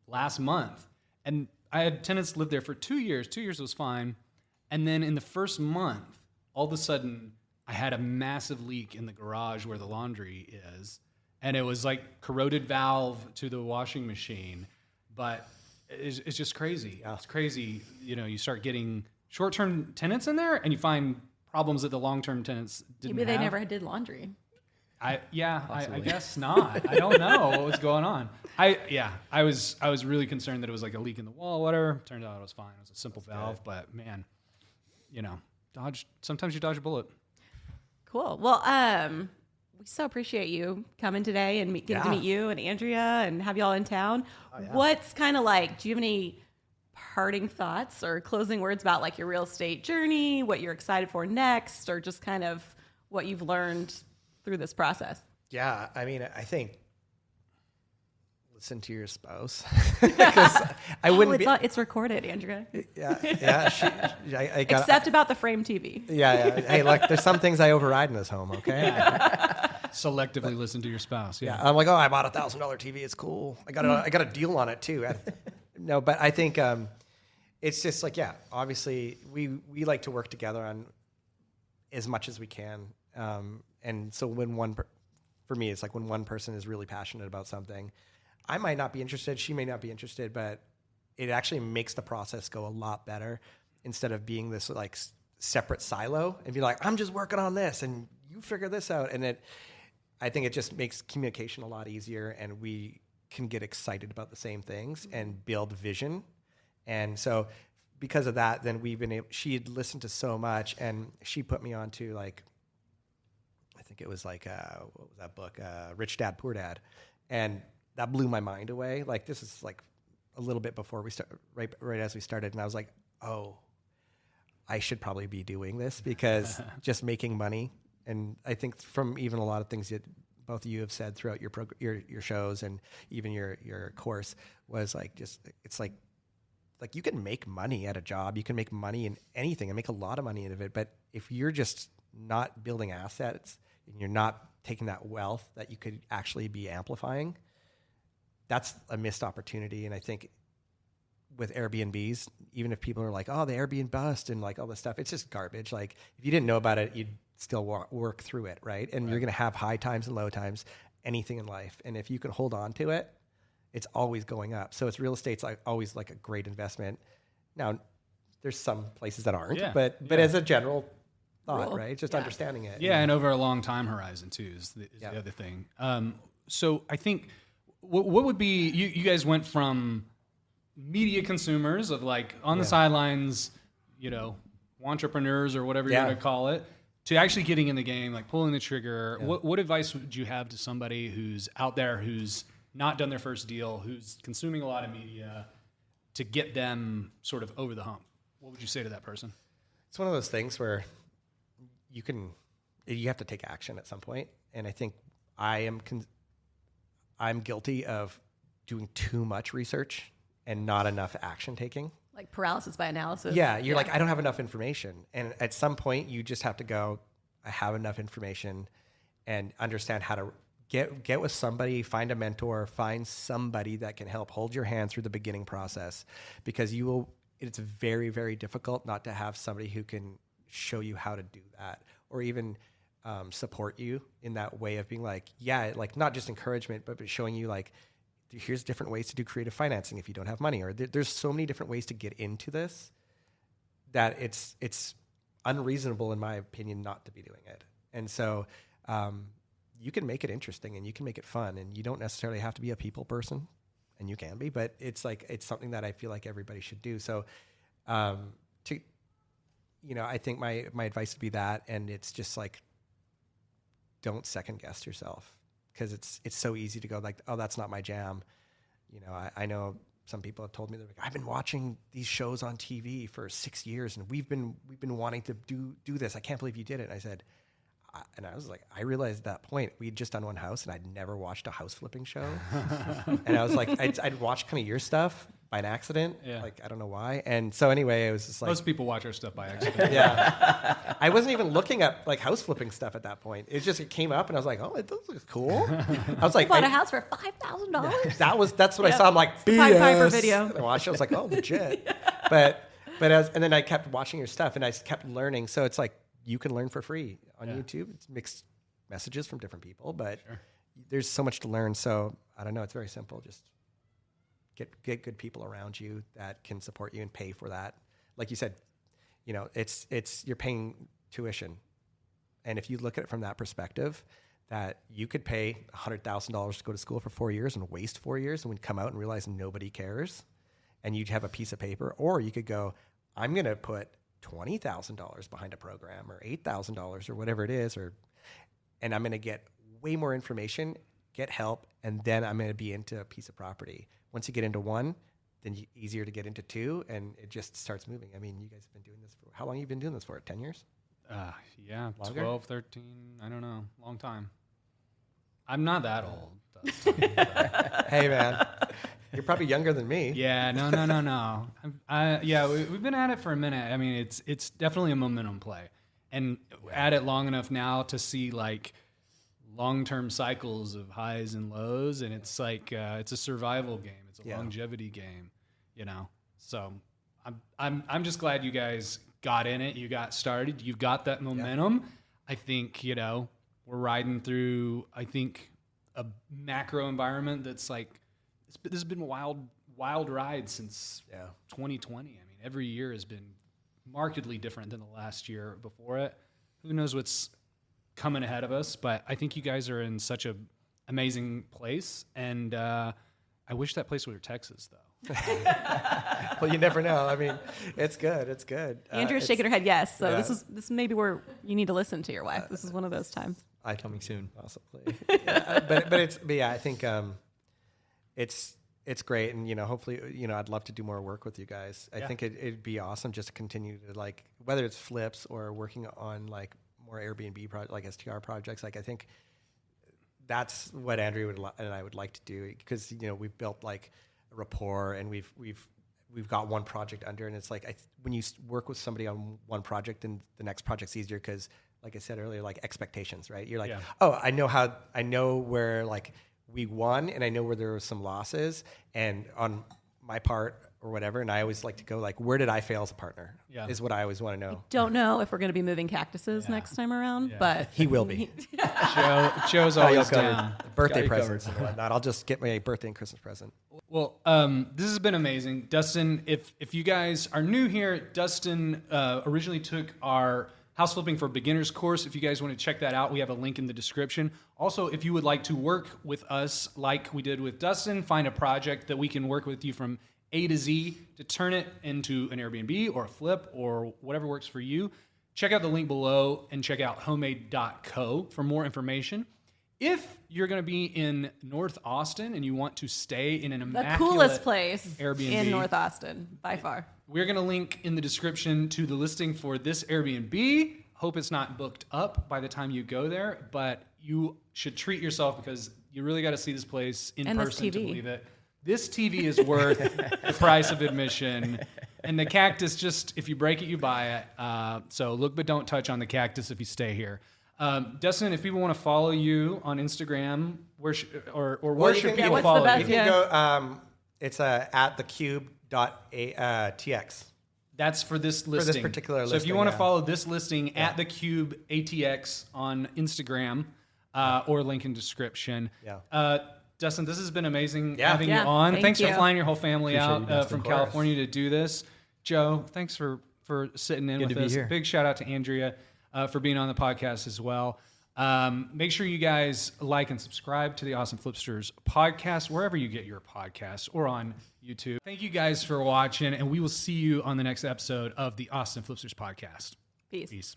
last month, and I had tenants live there for 2 years. 2 years was fine, and then in the first month, all of a sudden, I had a massive leak in the garage where the laundry is, and it was like corroded valve to the washing machine, but it's just crazy. Yeah. It's crazy. You start getting short-term tenants in there, and you find problems that the long-term tenants didn't Maybe have. they never did laundry. I guess not. I don't know what was going on. I was really concerned that it was like a leak in the wall, whatever. Turned out it was fine. It was a simple valve, but man, sometimes you dodge a bullet. Cool. Well, we so appreciate you coming today and getting to meet you and Andrea and have y'all in town. Oh, yeah. What's kind of like, do you have any parting thoughts or closing words about like your real estate journey, what you're excited for next, or just kind of what you've learned through this process? Yeah, I mean, I think listen to your spouse because I wouldn't It's recorded, Andrea. Yeah. I got Except about the frame TV. Yeah. Hey, look, there's some things I override in this home. Okay. Selectively listen to your spouse. Yeah. I'm like, oh, I bought a $1,000 TV. It's cool. I got a deal on it too. No, but I think it's just like, yeah, obviously we like to work together on as much as we can. And so for me, it's like when one person is really passionate about something, I might not be interested, she may not be interested, but it actually makes the process go a lot better instead of being this like separate silo and be like, I'm just working on this and you figure this out. And I think it just makes communication a lot easier and we can get excited about the same things and build vision. And so because of that, then she had listened to so much and she put me onto like, I think it was like, what was that book? Rich Dad, Poor Dad. And that blew my mind away. Like this is like a little bit before we start, right as we started. And I was like, oh, I should probably be doing this because just making money. And I think from even a lot of things that both of you have said throughout your shows and even your course was like, it's like you can make money at a job. You can make money in anything and make a lot of money out of it. But if you're just not building assets and you're not taking that wealth that you could actually be amplifying, that's a missed opportunity. And I think with Airbnbs, even if people are like, oh, the Airbnb bust and like all this stuff, it's just garbage. Like if you didn't know about it, you'd still work through it, right? And you're going to have high times and low times, anything in life. And if you can hold on to it, it's always going up. So it's real estate's like always like a great investment. Now, there's some places that aren't, but as a general thought, right? Just understanding it. Yeah, and over a long time horizon too is the other thing. So I think what would be, you guys went from media consumers of like on the sidelines, entrepreneurs or whatever you want to call it, to actually getting in the game, like pulling the trigger. Yeah. What advice would you have to somebody who's out there who's not done their first deal, who's consuming a lot of media, to get them sort of over the hump? What would you say to that person? It's one of those things where you have to take action at some point. And I think I'm guilty of doing too much research and not enough action taking. Like paralysis by analysis. Yeah, you're like, I don't have enough information. And at some point, you just have to go, I have enough information and understand how to get with somebody, find a mentor, find somebody that can help hold your hand through the beginning process, because it's very, very difficult not to have somebody who can show you how to do that, or even support you in that way of being like, like not just encouragement, but showing you like, here's different ways to do creative financing if you don't have money, or there's so many different ways to get into this that it's unreasonable, in my opinion, not to be doing it. And so you can make it interesting and you can make it fun, and you don't necessarily have to be a people person, and you can be, but it's something that I feel like everybody should do. So I think my advice would be that, and it's just like, don't second guess yourself, because it's so easy to go like, oh, that's not my jam. I know some people have told me, they're like, I've been watching these shows on TV for 6 years and we've been wanting to do this. I can't believe you did it. And I said, and I was like, I realized at that point we'd just done one house and I'd never watched a house flipping show. And I was like, I'd watched kind of your stuff by an accident. Yeah. Like, I don't know why. And so anyway, it was just like, most people watch our stuff by accident. Yeah. I wasn't even looking at like house flipping stuff at that point. It came up and I was like, oh, it does look cool. I was like, bought a house for $5,000. That's what I saw. I'm like, BS. Piper video. And I watched it. I was like, oh, legit. But and then I kept watching your stuff and I kept learning. So it's like, you can learn for free on YouTube. It's mixed messages from different people, but there's so much to learn. So I don't know. It's very simple. Just get good people around you that can support you and pay for that. Like you said, it's you're paying tuition. And if you look at it from that perspective, that you could pay $100,000 to go to school for 4 years and waste 4 years and we'd come out and realize nobody cares, and you'd have a piece of paper, or you could go, I'm going to put $20,000 behind a program, or $8,000 or whatever it is, and I'm going to get way more information, get help, and then I'm going to be into a piece of property. Once you get into one, then easier to get into two, and it just starts moving. I mean, you guys have been doing this for, how long have you been doing this for? 10 years? Yeah, Longer? 12, 13, I don't know. Long time. I'm not that old. Dustin, but- Hey, man. You're probably younger than me. yeah, no. We've been at it for a minute. I mean, it's definitely a momentum play. And at it long enough now to see like long-term cycles of highs and lows, and it's like it's a survival game. It's a longevity game, you know. So I'm just glad you guys got in it. You got started. You've got that momentum. I think we're riding through. I think a macro environment that's like this has been a wild ride since 2020. I mean, every year has been markedly different than the last year before it. Who knows what's coming ahead of us, but I think you guys are in such a amazing place, and I wish that place were Texas, though. Well, you never know. I mean, it's good. It's good. Andrea's shaking her head yes. So this may be where you need to listen to your wife. This is one of those times. Coming soon. Possibly. I think it's great, and hopefully I'd love to do more work with you guys. I think it'd be awesome just to continue to, like, whether it's flips or working on like more Airbnb like STR projects. Like, I think that's what Andrea and I would like to do, because we've built like a rapport, and we've got one project under, and it's like when you work with somebody on one project, and the next project's easier because, like I said earlier, like expectations, right? You're like, oh, I know where like we won, and I know where there were some losses, and on my part or whatever, and I always like to go like, where did I fail as a partner? Is what I always want to know. Don't know if we're going to be moving cactuses next time around, but he will be. Joe's always down. Birthday presents and whatnot. I'll just get my birthday and Christmas present. Well, this has been amazing. Dustin, if you guys are new here, Dustin originally took our House Flipping for Beginners course. If you guys want to check that out, we have a link in the description. Also, if you would like to work with us like we did with Dustin, find a project that we can work with you from A to Z to turn it into an Airbnb or a flip or whatever works for you, check out the link below and check out homemade.co for more information. If you're going to be in North Austin and you want to stay in an immaculate coolest place Airbnb in North Austin, by far. We're going to link in the description to the listing for this Airbnb. Hope it's not booked up by the time you go there, but you should treat yourself because you really got to see this place in person to believe it. This TV is worth the price of admission. And the cactus, just if you break it, you buy it. So look but don't touch on the cactus if you stay here. Dustin, if people want to follow you on Instagram, where should people follow you? You can go, it's at thecube.tx. That's for this listing. For this particular listing. So if you want to follow this listing at thecube ATX on Instagram, or link in description. Yeah. Dustin, this has been amazing having you on. Thanks for flying your whole family out from California to do this. Joe, thanks for sitting in with us. Big shout out to Andrea for being on the podcast as well. Make sure you guys like and subscribe to the Awesome Flipsters podcast, wherever you get your podcasts, or on YouTube. Thank you guys for watching, and we will see you on the next episode of the Awesome Flipsters podcast. Peace. Peace.